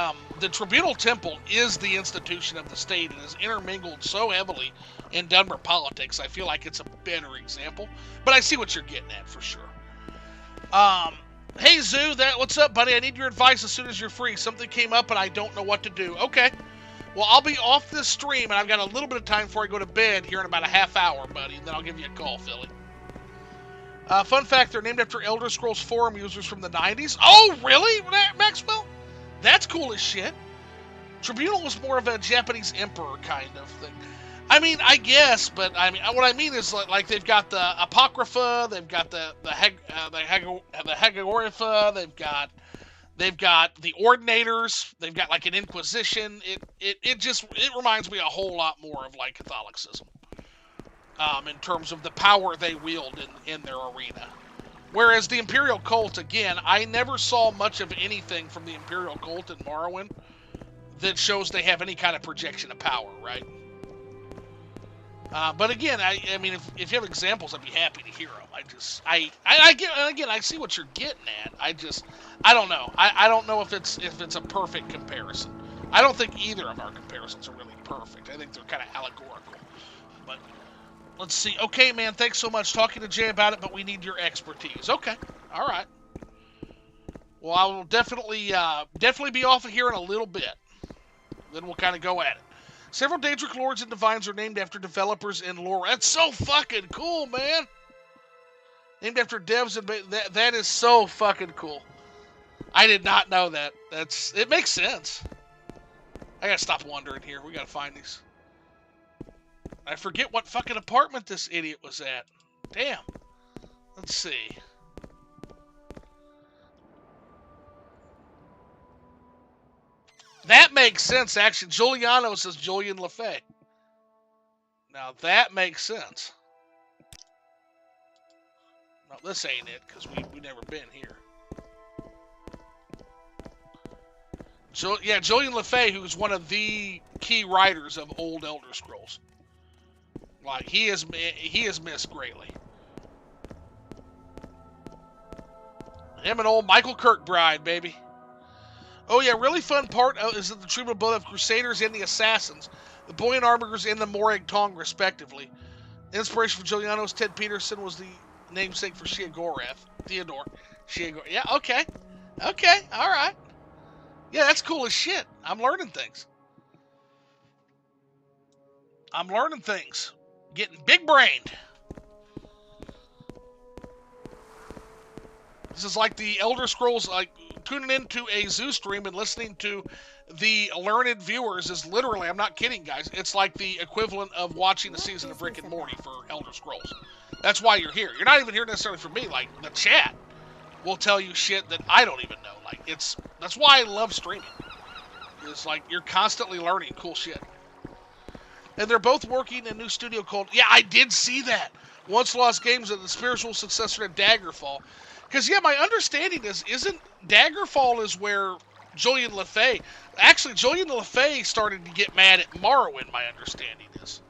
Tribunal Temple is the institution of the state and is intermingled so heavily in Dunmer politics, I feel like it's a better example. But I see what you're getting at for sure. Hey Zoo, what's up, buddy? I need your advice as soon as you're free. Something came up and I don't know what to do. Okay. Well, I'll be off this stream and I've got a little bit of time before I go to bed here in about a half hour, buddy. And then I'll give you a call, Philly. Fun fact, they're named after Elder Scrolls forum users from the 90s. Oh, really, Maxwell? That's cool as shit. Tribunal was more of a Japanese emperor kind of thing. I mean, I guess, but I mean, what I mean is like they've got the Apocrypha, they've got the Hagiographa, they've got the Ordinators, they've got like an Inquisition. It reminds me a whole lot more of like Catholicism, in terms of the power they wield in their arena. Whereas the Imperial cult, again, I never saw much of anything from the Imperial cult in Morrowind that shows they have any kind of projection of power, right? But again, I mean, if you have examples, I'd be happy to hear them. I see what you're getting at. I don't know. I don't know if it's a perfect comparison. I don't think either of our comparisons are really perfect. I think they're kind of allegorical. But let's see. Okay, man, thanks so much. Talking to Jay about it, but we need your expertise. Okay, all right. Well, I will definitely be off of here in a little bit. Then we'll kind of go at it. Several Daedric lords and divines are named after developers in lore. That's so fucking cool, man. Named after devs and that is so fucking cool. I did not know that. It makes sense. I gotta stop wandering here. We gotta find these. I forget what fucking apartment this idiot was at. Damn. Let's see. That makes sense, actually. Giuliano says Julian LaFay. Now that makes sense. No, this ain't it, because we never been here. Yeah, Julian LaFay, who's one of the key writers of old Elder Scrolls. Like, he is missed greatly. Him and old Michael Kirkbride, baby. Oh yeah, really fun part is that the treatment both of Crusaders and the Assassins, the Boyan Armigers and the Morag Tong, respectively. Inspiration for Giuliano's Ted Peterson was the namesake for Theodore. Sheogorath. Yeah, okay. Okay, alright. Yeah, that's cool as shit. I'm learning things. Getting big-brained. This is like the Elder Scrolls, like tuning into a zoo stream and listening to the learned viewers is literally, I'm not kidding, guys, it's like the equivalent of watching a season of Rick and Morty for Elder Scrolls. That's why you're here. You're not even here necessarily for me. Like, the chat will tell you shit that I don't even know. Like, that's why I love streaming. It's like, you're constantly learning cool shit. And they're both working in a new studio called, yeah, I did see that. Once Lost Games are the spiritual successor to Daggerfall. Because, yeah, my understanding isn't Daggerfall is where Julian LaFay, actually, Julian LaFay started to get mad at Morrowind, my understanding is.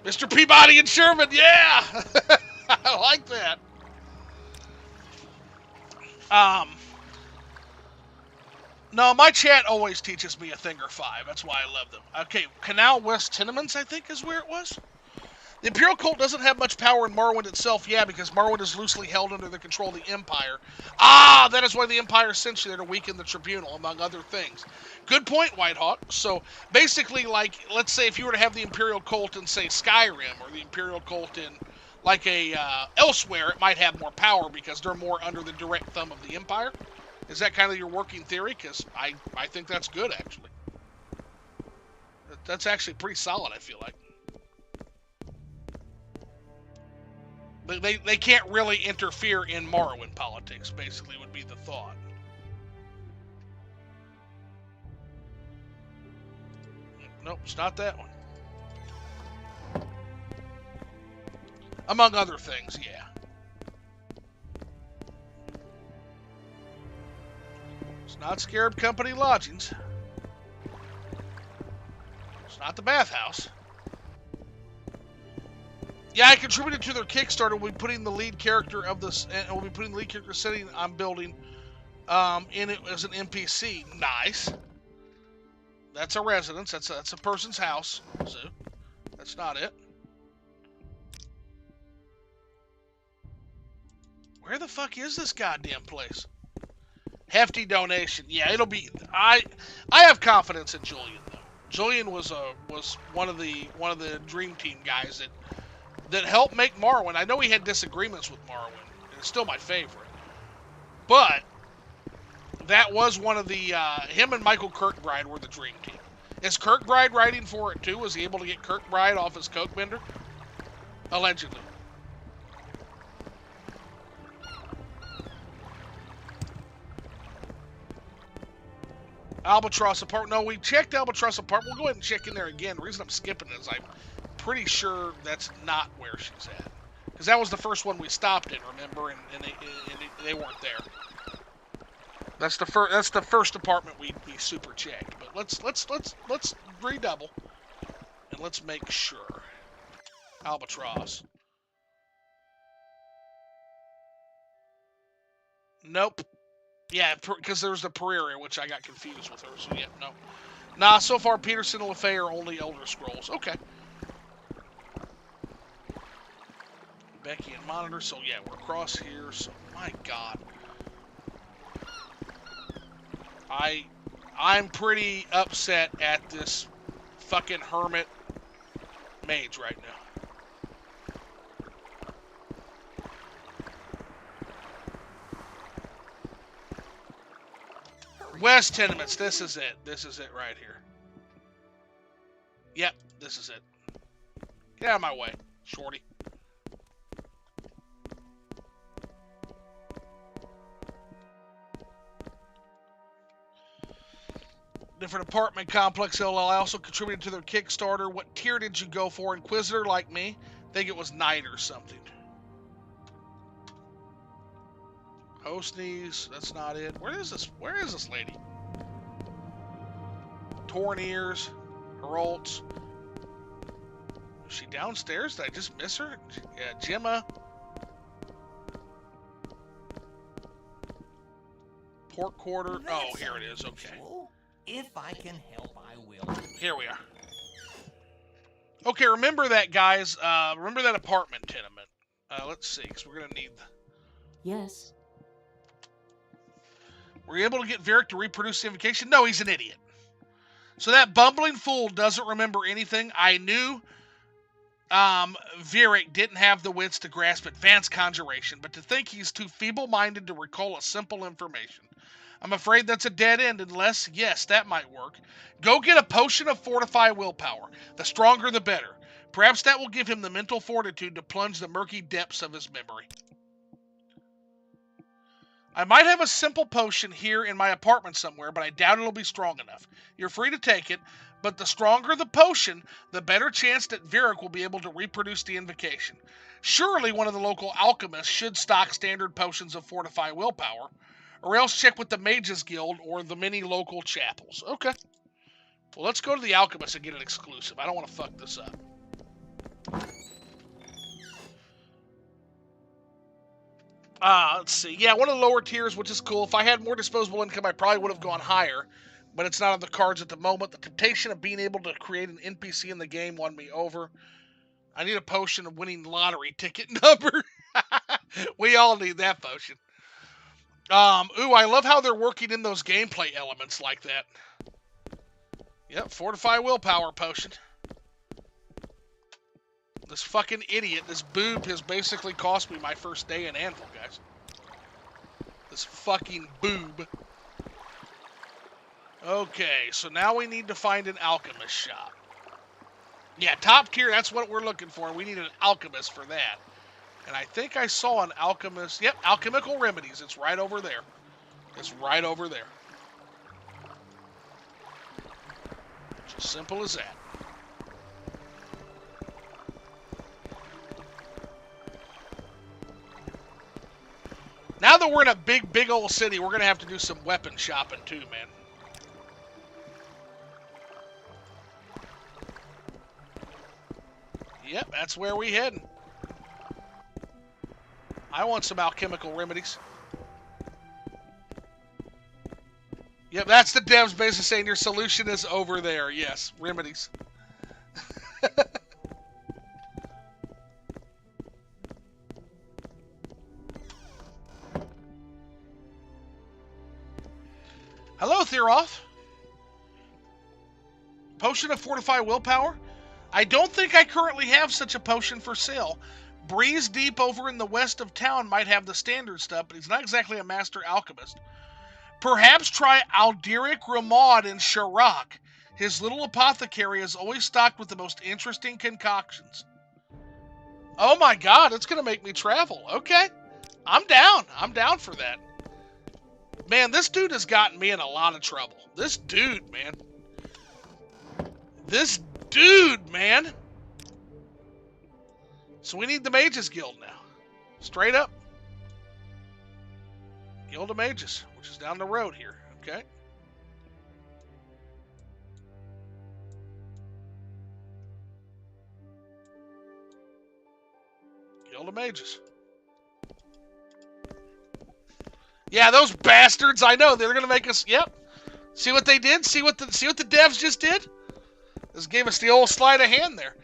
Mr. Peabody and Sherman, yeah! I like that. No, my chat always teaches me a thing or five. That's why I love them. Okay, Canal West Tenements, I think, is where it was. The Imperial Cult doesn't have much power in Morrowind itself, yeah, because Morrowind is loosely held under the control of the Empire. Ah, that is why the Empire sent you there to weaken the Tribunal, among other things. Good point, Whitehawk. So, basically, like, let's say if you were to have the Imperial Cult in, say, Skyrim, or the Imperial Cult in, like, elsewhere, it might have more power because they're more under the direct thumb of the Empire. Is that kind of your working theory? Because I think that's good, actually. That's actually pretty solid, I feel like. They can't really interfere in Morrowind politics, basically, would be the thought. Nope, it's not that one. Among other things, yeah. It's not Scarab Company Lodgings. It's not the bathhouse. Yeah, I contributed to their Kickstarter. We'll be putting the lead character of this, and we'll be putting the lead character setting I'm building in it as an NPC. Nice. That's a residence. That's a person's house. So that's not it. Where the fuck is this goddamn place? Hefty donation. Yeah, it'll be. I have confidence in Julian though. Julian was one of the Dream Team guys that helped make Morrowind. I know he had disagreements with Morrowind, and it's still my favorite. But that was one of the him and Michael Kirkbride were the Dream Team. Is Kirkbride writing for it too? Was he able to get Kirkbride off his coke bender? Allegedly. Albatross Apartment. No, we checked Albatross Apartment. We'll go ahead and check in there again. The reason I'm skipping it is I'm pretty sure that's not where she's at. Because that was the first one we stopped in, remember? And they weren't there. That's the first apartment we super checked. But let's redouble. And let's make sure. Albatross. Nope. Yeah, because there was the Pereira, which I got confused with her. So, yeah, no. Nah, so far, Peterson and LaFay are only Elder Scrolls. Okay. Becky and Monitor. So, yeah, we're across here. So, my God. I I'm pretty upset at this fucking hermit mage right now. West Tenements, this is it. This is it right here. Yep, this is it. Get out of my way, shorty. Different apartment complex. I also contributed to their Kickstarter. What tier did you go for? Inquisitor like me? I think it was Knight or something. Hostneys, that's not it. Where is this lady? Torn ears, Herolts. Is she downstairs? Did I just miss her? Yeah, Gemma. Port quarter. Oh, here it is. Okay. If I can help, I will. Here we are. Okay, remember that, guys. Remember that apartment tenement. Let's see, because we're going to need... Yes. Were you able to get Varric to reproduce the invocation? No, he's an idiot. So that bumbling fool doesn't remember anything. I knew Varric didn't have the wits to grasp advanced conjuration, but to think he's too feeble-minded to recall a simple information. I'm afraid that's a dead end unless, yes, that might work. Go get a potion of fortify willpower. The stronger the better. Perhaps that will give him the mental fortitude to plunge the murky depths of his memory. I might have a simple potion here in my apartment somewhere, but I doubt it'll be strong enough. You're free to take it, but the stronger the potion, the better chance that Varric will be able to reproduce the invocation. Surely one of the local alchemists should stock standard potions of fortify willpower, or else check with the Mages Guild or the many local chapels. Okay. Well, let's go to the alchemist and get an exclusive. I don't want to fuck this up. Let's see. Yeah, one of the lower tiers, which is cool. If I had more disposable income, I probably would have gone higher, but it's not on the cards at the moment. The temptation of being able to create an NPC in the game won me over. I need a potion of winning lottery ticket number. We all need that potion. Ooh, I love how they're working in those gameplay elements like that. Yep, fortify willpower potion. This fucking idiot, this boob has basically cost me my first day in Anvil, guys. This fucking boob. Okay, so now we need to find an alchemist shop. Yeah, top tier, that's what we're looking for. We need an alchemist for that. And I think I saw an alchemist. Yep, alchemical remedies. It's right over there. It's right over there. It's as simple as that. Now that we're in a big old city, we're going to have to do some weapon shopping too, man. Yep, that's where we heading. I want some alchemical remedies. Yep, that's the devs basically saying your solution is over there. Yes, remedies. Hello, Theroth. Potion of Fortify Willpower? I don't think I currently have such a potion for sale. Breeze Deep over in the west of town might have the standard stuff, but he's not exactly a master alchemist. Perhaps try Alderic Ramad in Sharak. His little apothecary is always stocked with the most interesting concoctions. Oh my god, it's going to make me travel. Okay. I'm down. I'm down for that. Man, this dude has gotten me in a lot of trouble. This dude, man. This dude, man. So we need the Mages Guild now. Straight up. Guild of Mages, which is down the road here. Okay. Guild of Mages. Yeah, those bastards. I know they're gonna make us. Yep. See what they did? See what the devs just did? This gave us the old sleight of hand there.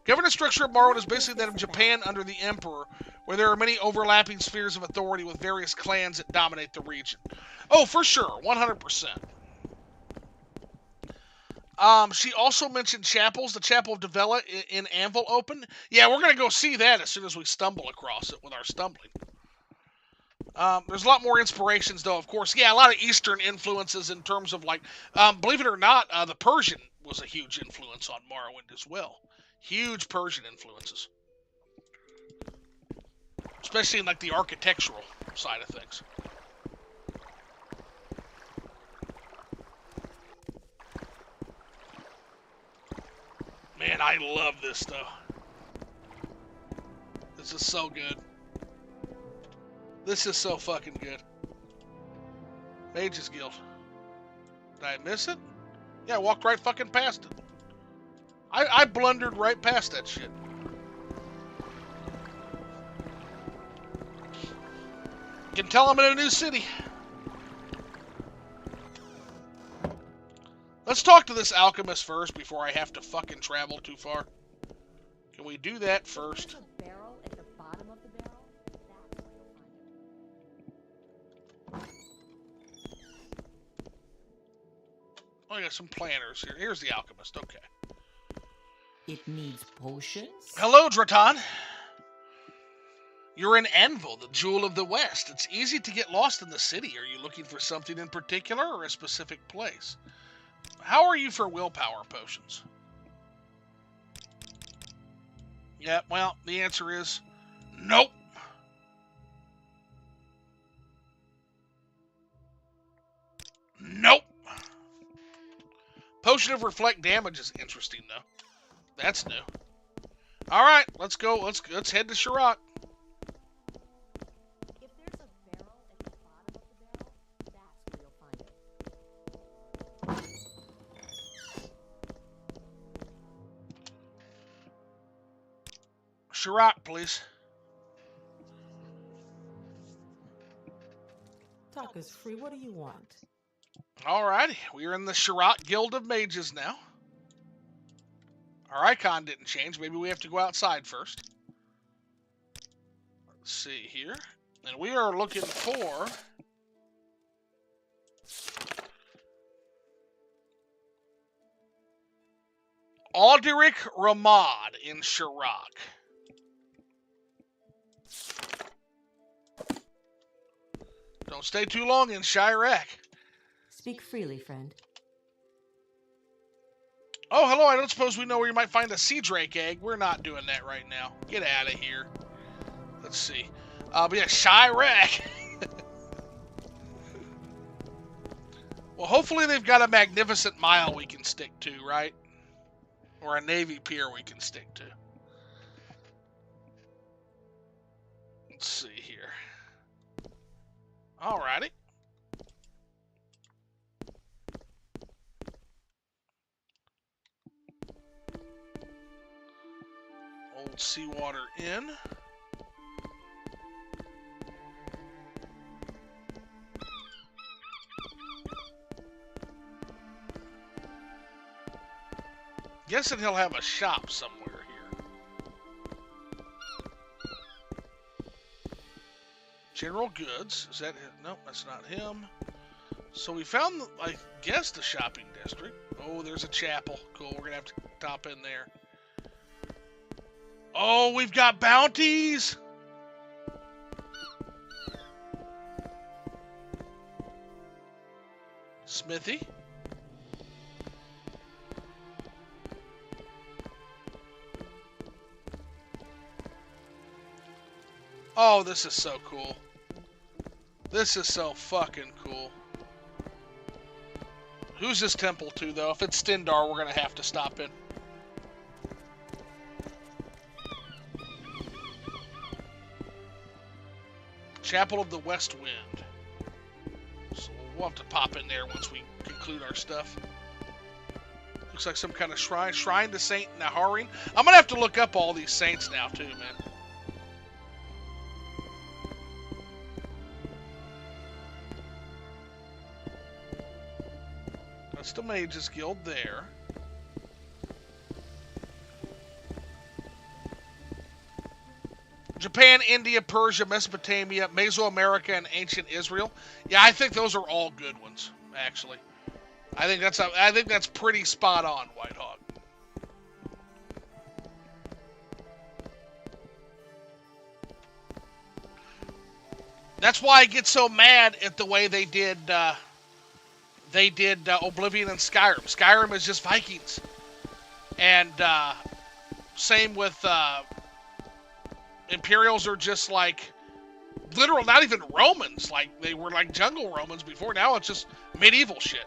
Governance structure of Morrowind is basically that of Japan under the Emperor, where there are many overlapping spheres of authority with various clans that dominate the region. Oh, for sure, 100%. She also mentioned chapels. The Chapel of Devella in Anvil open. Yeah, we're going to go see that as soon as we stumble across it with our stumbling. There's a lot more inspirations, though, of course. Yeah, a lot of Eastern influences in terms of, like, believe it or not, the Persian was a huge influence on Morrowind as well. Huge Persian influences. Especially in, like, the architectural side of things. Man, I love this, though. This is so good. This is so fucking good. Mages Guild. Did I miss it? Yeah, I walked right fucking past it. I blundered right past that shit. You can tell I'm in a new city. Let's talk to this alchemist first before I have to fucking travel too far. Can we do that first? There's a barrel at the bottom of the barrel. That's where you'll find it. Oh, I got some planners here. Here's the alchemist. Okay. It needs potions? Hello, Dratan. You're in Anvil, the jewel of the West. It's easy to get lost in the city. Are you looking for something in particular or a specific place? How are you for willpower potions? Yeah, well, the answer is nope. Nope. Potion of Reflect damage is interesting, though. That's new. All right, let's go. Let's head to Sharok. If there's a barrel at the bottom of the barrel, that's where you'll find it. Sharok, please. Talk is free. What do you want? Alrighty, we are in the Sharok Guild of Mages now. Our icon didn't change. Maybe we have to go outside first. Let's see here. And we are looking for... Alderic Ramad in Sharok. Don't stay too long in Shyrak. Speak freely, friend. Oh, hello, I don't suppose we know where you might find a sea drake egg. We're not doing that right now. Get out of here. Let's see. But yeah, Shyrak. Well, hopefully they've got a magnificent mile we can stick to, right? Or a navy pier we can stick to. Let's see here. Alrighty. Old Seawater Inn. Guessing he'll have a shop somewhere here. General Goods. Is that him? Nope, that's not him. So we found, I guess, the shopping district. Oh, there's a chapel. Cool, we're going to have to top in there. Oh, we've got bounties! Smithy. Oh, this is so cool. This is so fucking cool. Who's this temple to, though? If it's Stendar, we're going to have to stop in. Chapel of the West Wind. So we'll have to pop in there once we conclude our stuff. Looks like some kind of shrine. Shrine to Saint Naharin. I'm going to have to look up all these saints now, too, man. That's the Mages Guild there. Japan, India, Persia, Mesopotamia, Mesoamerica, and ancient Israel. Yeah, I think those are all good ones, actually. I think that's pretty spot on, White Hawk. That's why I get so mad at the way they did Oblivion and Skyrim. Skyrim is just Vikings, and same with Imperials are just like literal, not even Romans. Like they were like jungle Romans before. Now it's just medieval shit.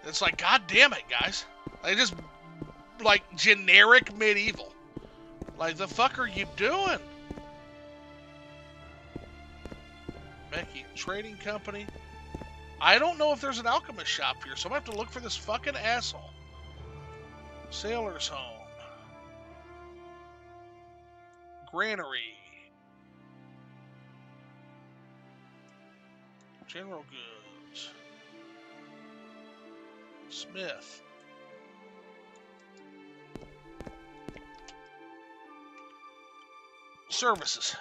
It's like, God damn it, guys! They just like generic medieval. Like the fuck are you doing? Becky, trading company. I don't know if there's an alchemist shop here, so I'm gonna have to look for this fucking asshole. Sailor's home. Granary. General goods. Smith. Services.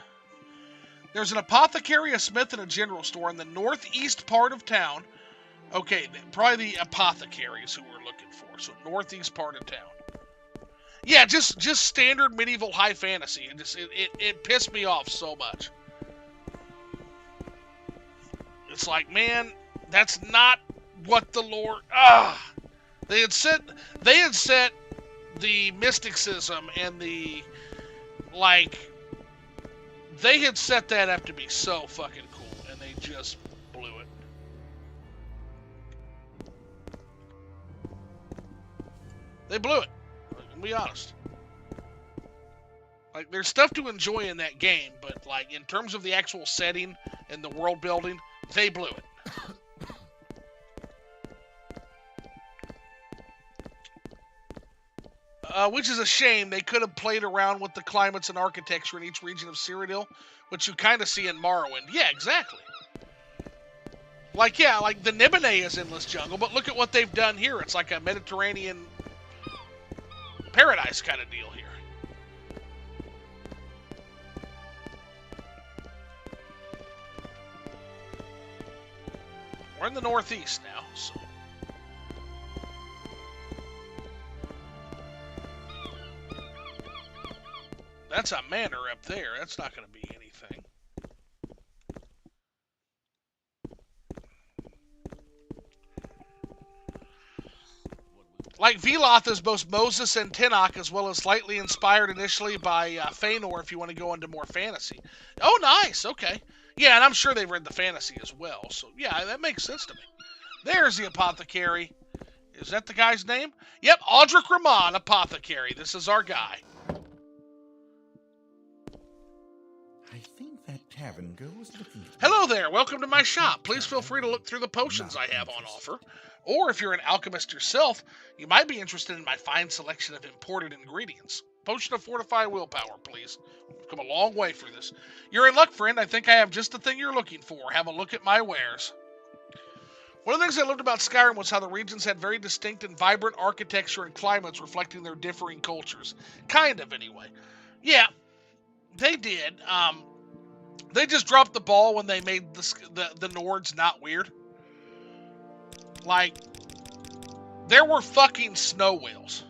There's an apothecary, a smith, and a general store in the northeast part of town. Okay, probably the apothecary is who we're looking for. So northeast part of town. Yeah, just standard medieval high fantasy. It pissed me off so much. It's like, man, that's not what the lore. They had set the mysticism and the like. They had set that up to be so fucking cool, and they just blew it. They blew it. I'll be honest. Like, there's stuff to enjoy in that game, but, like, in terms of the actual setting and the world building, they blew it. Which is a shame. They could have played around with the climates and architecture in each region of Cyrodiil, which you kind of see in Morrowind. Yeah, exactly. Like, yeah, like the Nibene is endless jungle, but look at what they've done here. It's like a Mediterranean paradise kind of deal here. We're in the northeast now, so. That's a manor up there. That's not going to be anything. Like, Veloth is both Moses and Tenach, as well as slightly inspired initially by Feanor, if you want to go into more fantasy. Oh, nice. Okay. Yeah, and I'm sure they've read the fantasy as well. So, yeah, that makes sense to me. There's the apothecary. Is that the guy's name? Yep, Audric Ramon, apothecary. This is our guy. I think that tavern girl was looking at me. Hello there, welcome to my shop. Please feel free to look through the potions I have on offer. Or if you're an alchemist yourself, you might be interested in my fine selection of imported ingredients. Potion of Fortify Willpower, please. We've come a long way for this. You're in luck, friend. I think I have just the thing you're looking for. Have a look at my wares. One of the things I loved about Skyrim was how the regions had very distinct and vibrant architecture and climates reflecting their differing cultures. Kind of, anyway. Yeah, they did. They just dropped the ball when they made the Nords not weird. Like, there were fucking snow whales.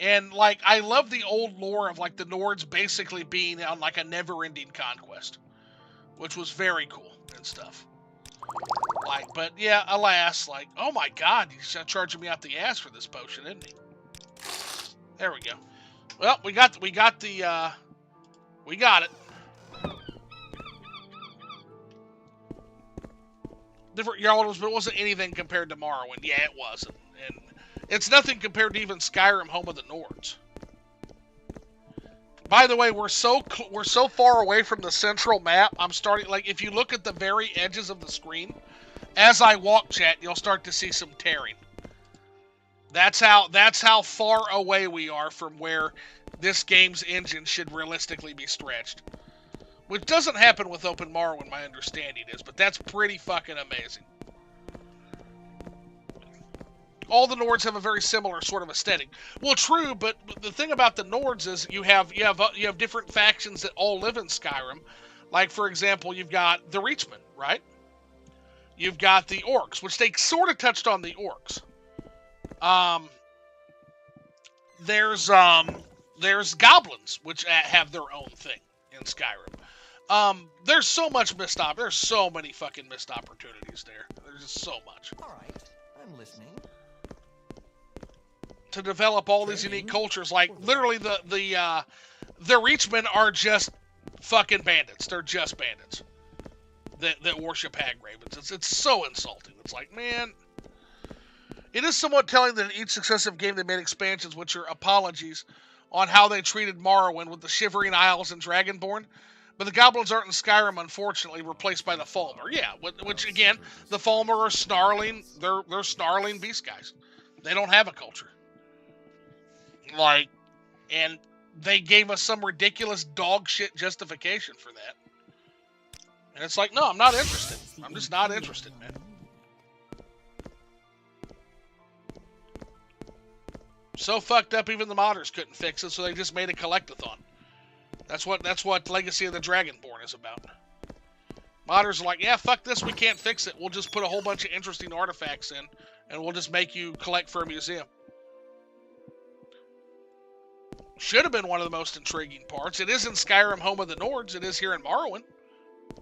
And, like, I love the old lore of, like, the Nords basically being on, like, a never-ending conquest. Which was very cool and stuff. Like, but, yeah, alas, like, oh my god, he's charging me out the ass for this potion, isn't he? There we go. Well, we got it. Different Jarls, but it wasn't anything compared to Morrowind. Yeah, it wasn't. And it's nothing compared to even Skyrim, home of the Nords. By the way, we're so far away from the central map. I'm starting, like, if you look at the very edges of the screen, as I walk, chat, you'll start to see some tearing. That's how far away we are from where this game's engine should realistically be stretched. Which doesn't happen with Open Morrowind, my understanding is, but that's pretty fucking amazing. All the Nords have a very similar sort of aesthetic. Well, true, but the thing about the Nords is you have different factions that all live in Skyrim. Like, for example, you've got the Reachmen, right? You've got the orcs, which they sort of touched on the orcs. There's goblins, which have their own thing in Skyrim. There's so much there's so many fucking missed opportunities there. There's just so much. All right, I'm listening. To develop all these unique cultures, like literally the Reachmen are just fucking bandits. They're just bandits that worship hag ravens. It's so insulting. It's like, man, it is somewhat telling that in each successive game they made expansions, which are apologies on how they treated Morrowind with the Shivering Isles and Dragonborn. But the goblins aren't in Skyrim, unfortunately, replaced by the Falmer. Yeah, which again, the Falmer are snarling. They're snarling beast guys. They don't have a culture. Like, and they gave us some ridiculous dog shit justification for that. And it's like, no, I'm not interested. I'm just not interested, man. So fucked up, even the modders couldn't fix it, so they just made a collectathon. That's what Legacy of the Dragonborn is about. Modders are like, yeah, fuck this, we can't fix it. We'll just put a whole bunch of interesting artifacts in, and we'll just make you collect for a museum. Should have been one of the most intriguing parts. It is in Skyrim, home of the Nords. It is here in Morrowind.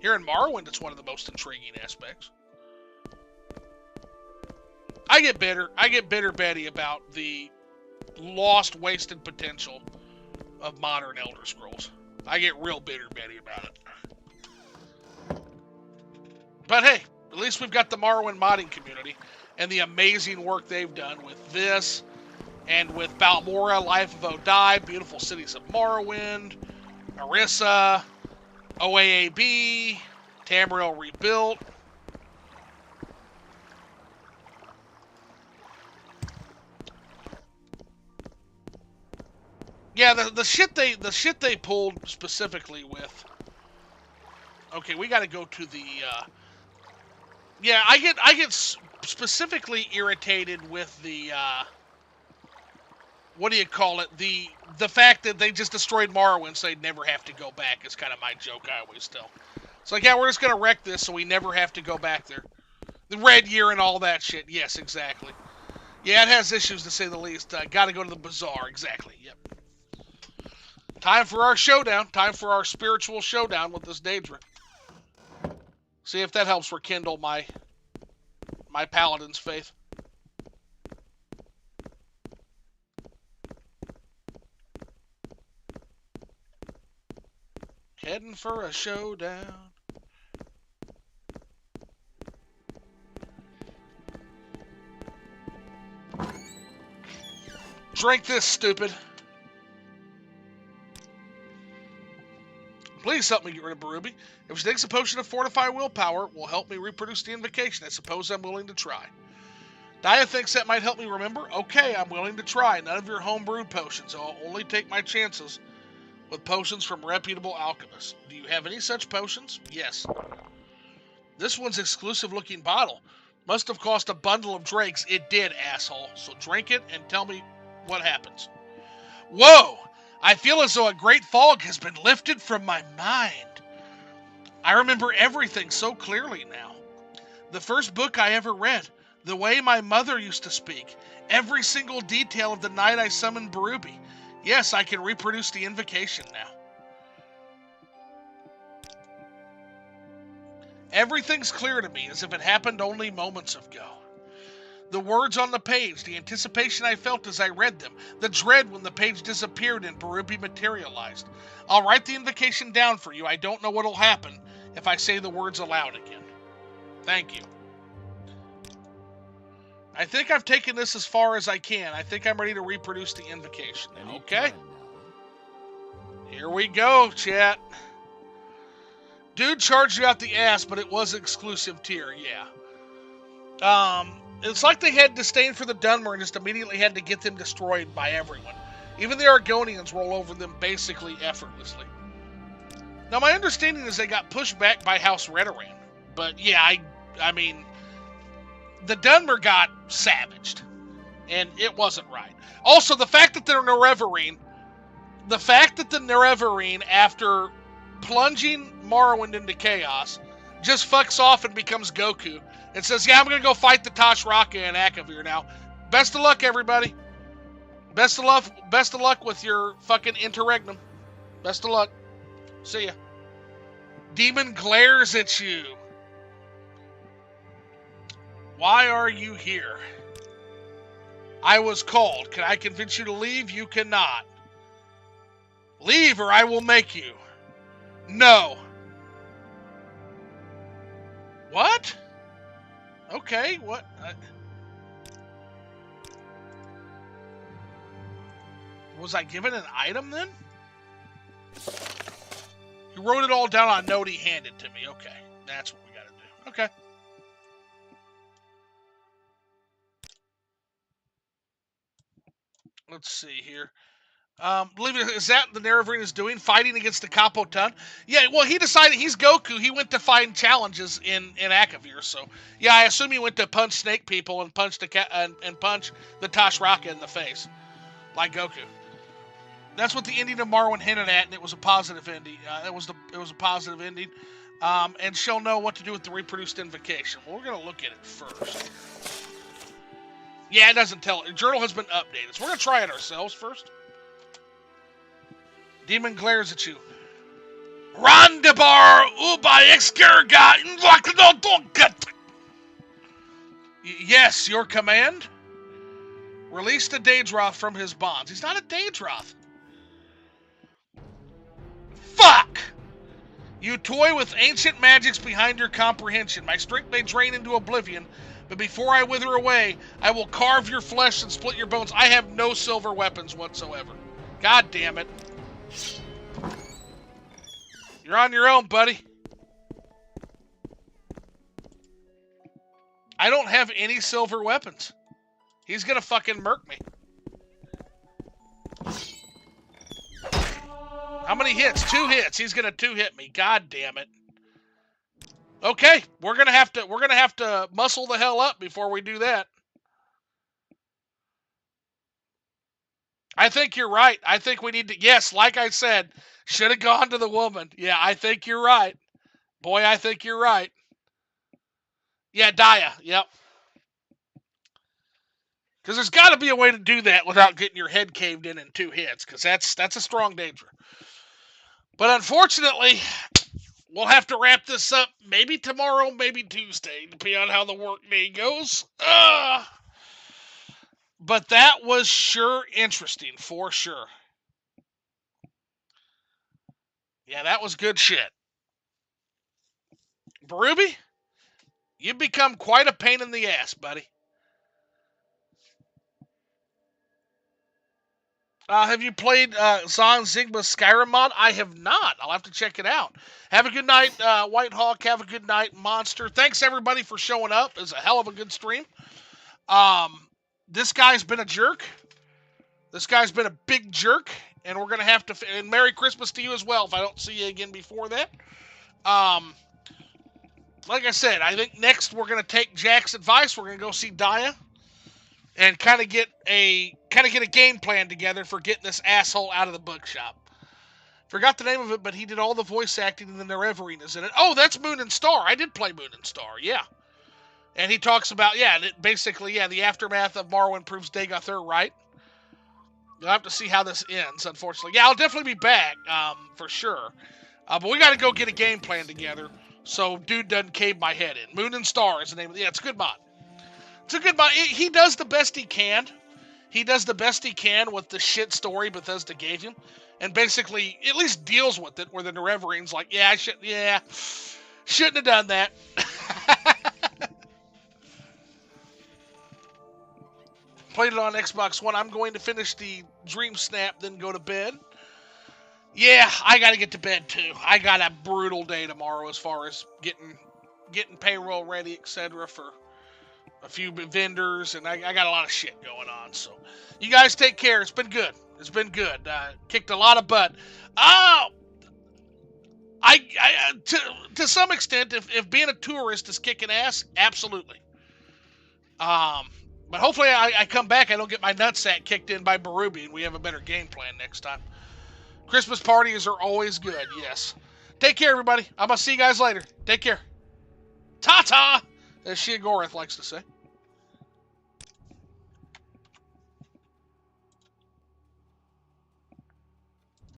Here in Morrowind, it's one of the most intriguing aspects. I get bitter Betty about the lost, wasted potential of modern Elder Scrolls. I get real bitter Betty about it. But hey, at least we've got the Morrowind modding community and the amazing work they've done with this and with Balmora, Life of Odai, Beautiful Cities of Morrowind, Orissa, OAAB, Tamriel Rebuilt. Yeah, the shit they pulled specifically with. Okay, we got to go to the. Yeah, I get specifically irritated with the. What do you call it? The fact that they just destroyed Morrowind, so they'd never have to go back is kind of my joke I always tell. It's like, yeah, we're just gonna wreck this so we never have to go back there. The Red Year and all that shit. Yes, exactly. Yeah, it has issues to say the least. Got to go to the bazaar. Exactly. Yep. Time for our showdown. Time for our spiritual showdown with this Daedra. See if that helps rekindle my paladin's faith. Heading for a showdown. Drink this, stupid. Please help me get rid of Berube. If she takes a potion of Fortify Willpower, it will help me reproduce the invocation. I suppose I'm willing to try. Dia thinks that might help me remember. Okay, I'm willing to try. None of your homebrewed potions. I'll only take my chances with potions from reputable alchemists. Do you have any such potions? Yes. This one's exclusive-looking bottle. Must have cost a bundle of drakes. It did, asshole. So drink it and tell me what happens. Whoa! I feel as though a great fog has been lifted from my mind. I remember everything so clearly now. The first book I ever read, the way my mother used to speak, every single detail of the night I summoned Berube. Yes, I can reproduce the invocation now. Everything's clear to me as if it happened only moments ago. The words on the page, the anticipation I felt as I read them, the dread when the page disappeared and Berube materialized. I'll write the invocation down for you. I don't know what'll happen if I say the words aloud again. Thank you. I think I've taken this as far as I can. I think I'm ready to reproduce the invocation. Okay? Here we go, chat. Dude charged you out the ass, but it was exclusive tier, yeah. It's like they had disdain for the Dunmer and just immediately had to get them destroyed by everyone. Even the Argonians roll over them basically effortlessly. Now, my understanding is they got pushed back by House Redoran. But, yeah, I mean, the Dunmer got savaged. And it wasn't right. Also, the fact that the Nerevarine, after plunging Morrowind into chaos, just fucks off and becomes Goku It says, yeah, I'm going to go fight the Tashraka and Akavir now. Best of luck, everybody. Best of luck with your fucking interregnum. Best of luck. See ya. Demon glares at you. Why are you here? I was called. Can I convince you to leave? You cannot. Leave or I will make you. No. What? Okay, what? Was I given an item then? You wrote it all down on a note he handed to me. Okay, that's what we gotta do. Okay. Let's see here. Is that the Nerevarine is doing? Fighting against the Kapotun? Yeah, well, he decided he's Goku. He went to find challenges in Akavir. So, yeah, I assume he went to punch snake people and punch and punch the Tashraka in the face. Like Goku. That's what the ending of Marwyn hinted at, and it was a positive ending. It was a positive ending. And she'll know what to do with the reproduced invocation. Well, we're going to look at it first. Yeah, it doesn't tell it. The journal has been updated. So we're going to try it ourselves first. Demon glares at you. Randabar uba exkerga invaknodonkat. Yes, your command? Release the Daedroth from his bonds. He's not a Daedroth. Fuck! You toy with ancient magics behind your comprehension. My strength may drain into oblivion, but before I wither away, I will carve your flesh and split your bones. I have no silver weapons whatsoever. God damn it. You're on your own, buddy. I don't have any silver weapons. He's gonna fucking murk me. How many hits? 2 hits. He's gonna 2-hit me. God damn it. Okay, we're gonna have to muscle the hell up before we do that. I think you're right. I think we need to. Yes, like I said, should have gone to the woman. Yeah, I think you're right. Boy, I think you're right. Yeah, Daya. Yep. Because there's got to be a way to do that without getting your head caved in 2 hits. Because that's a strong danger. But unfortunately, we'll have to wrap this up maybe tomorrow, maybe Tuesday, depending on how the work day goes. But that was sure interesting, for sure. Yeah, that was good shit. Barubi, you've become quite a pain in the ass, buddy. Have you played Zon Zigma's Skyrim mod? I have not. I'll have to check it out. Have a good night, White Hawk. Have a good night, Monster. Thanks, everybody, for showing up. It was a hell of a good stream. This guy's been a jerk. This guy's been a big jerk. And we're going to have to... And Merry Christmas to you as well if I don't see you again before that. Like I said, I think next we're going to take Jack's advice. We're going to go see Daya. And kind of get a game plan together for getting this asshole out of the bookshop. Forgot the name of it, but he did all the voice acting in the Nerevarine, isn't it? Oh, that's Moon and Star. I did play Moon and Star, yeah. And he talks about, basically, the aftermath of Marwyn proves Dagothur right. You'll have to see how this ends, unfortunately. Yeah, I'll definitely be back, for sure. But we got to go get a game plan together so dude doesn't cave my head in. Moon and Star is the name of it. Yeah, it's a good mod. It's a good mod. He does the best he can. He does the best he can with the shit story Bethesda gave him. And basically, at least deals with it, where the Nerevarine's like, shouldn't have done that. Played it on Xbox One. I'm going to finish the Dream Snap, then go to bed. Yeah, I got to get to bed, too. I got a brutal day tomorrow as far as getting payroll ready, etc. for a few vendors, and I got a lot of shit going on. So, you guys take care. It's been good. It's been good. Kicked a lot of butt. To some extent, if being a tourist is kicking ass, absolutely. But hopefully I come back, I don't get my nutsack kicked in by Barubi, and we have a better game plan next time. Christmas parties are always good, yes. Take care, everybody. I'm going to see you guys later. Take care. Ta-ta! as Sheogorath likes to say.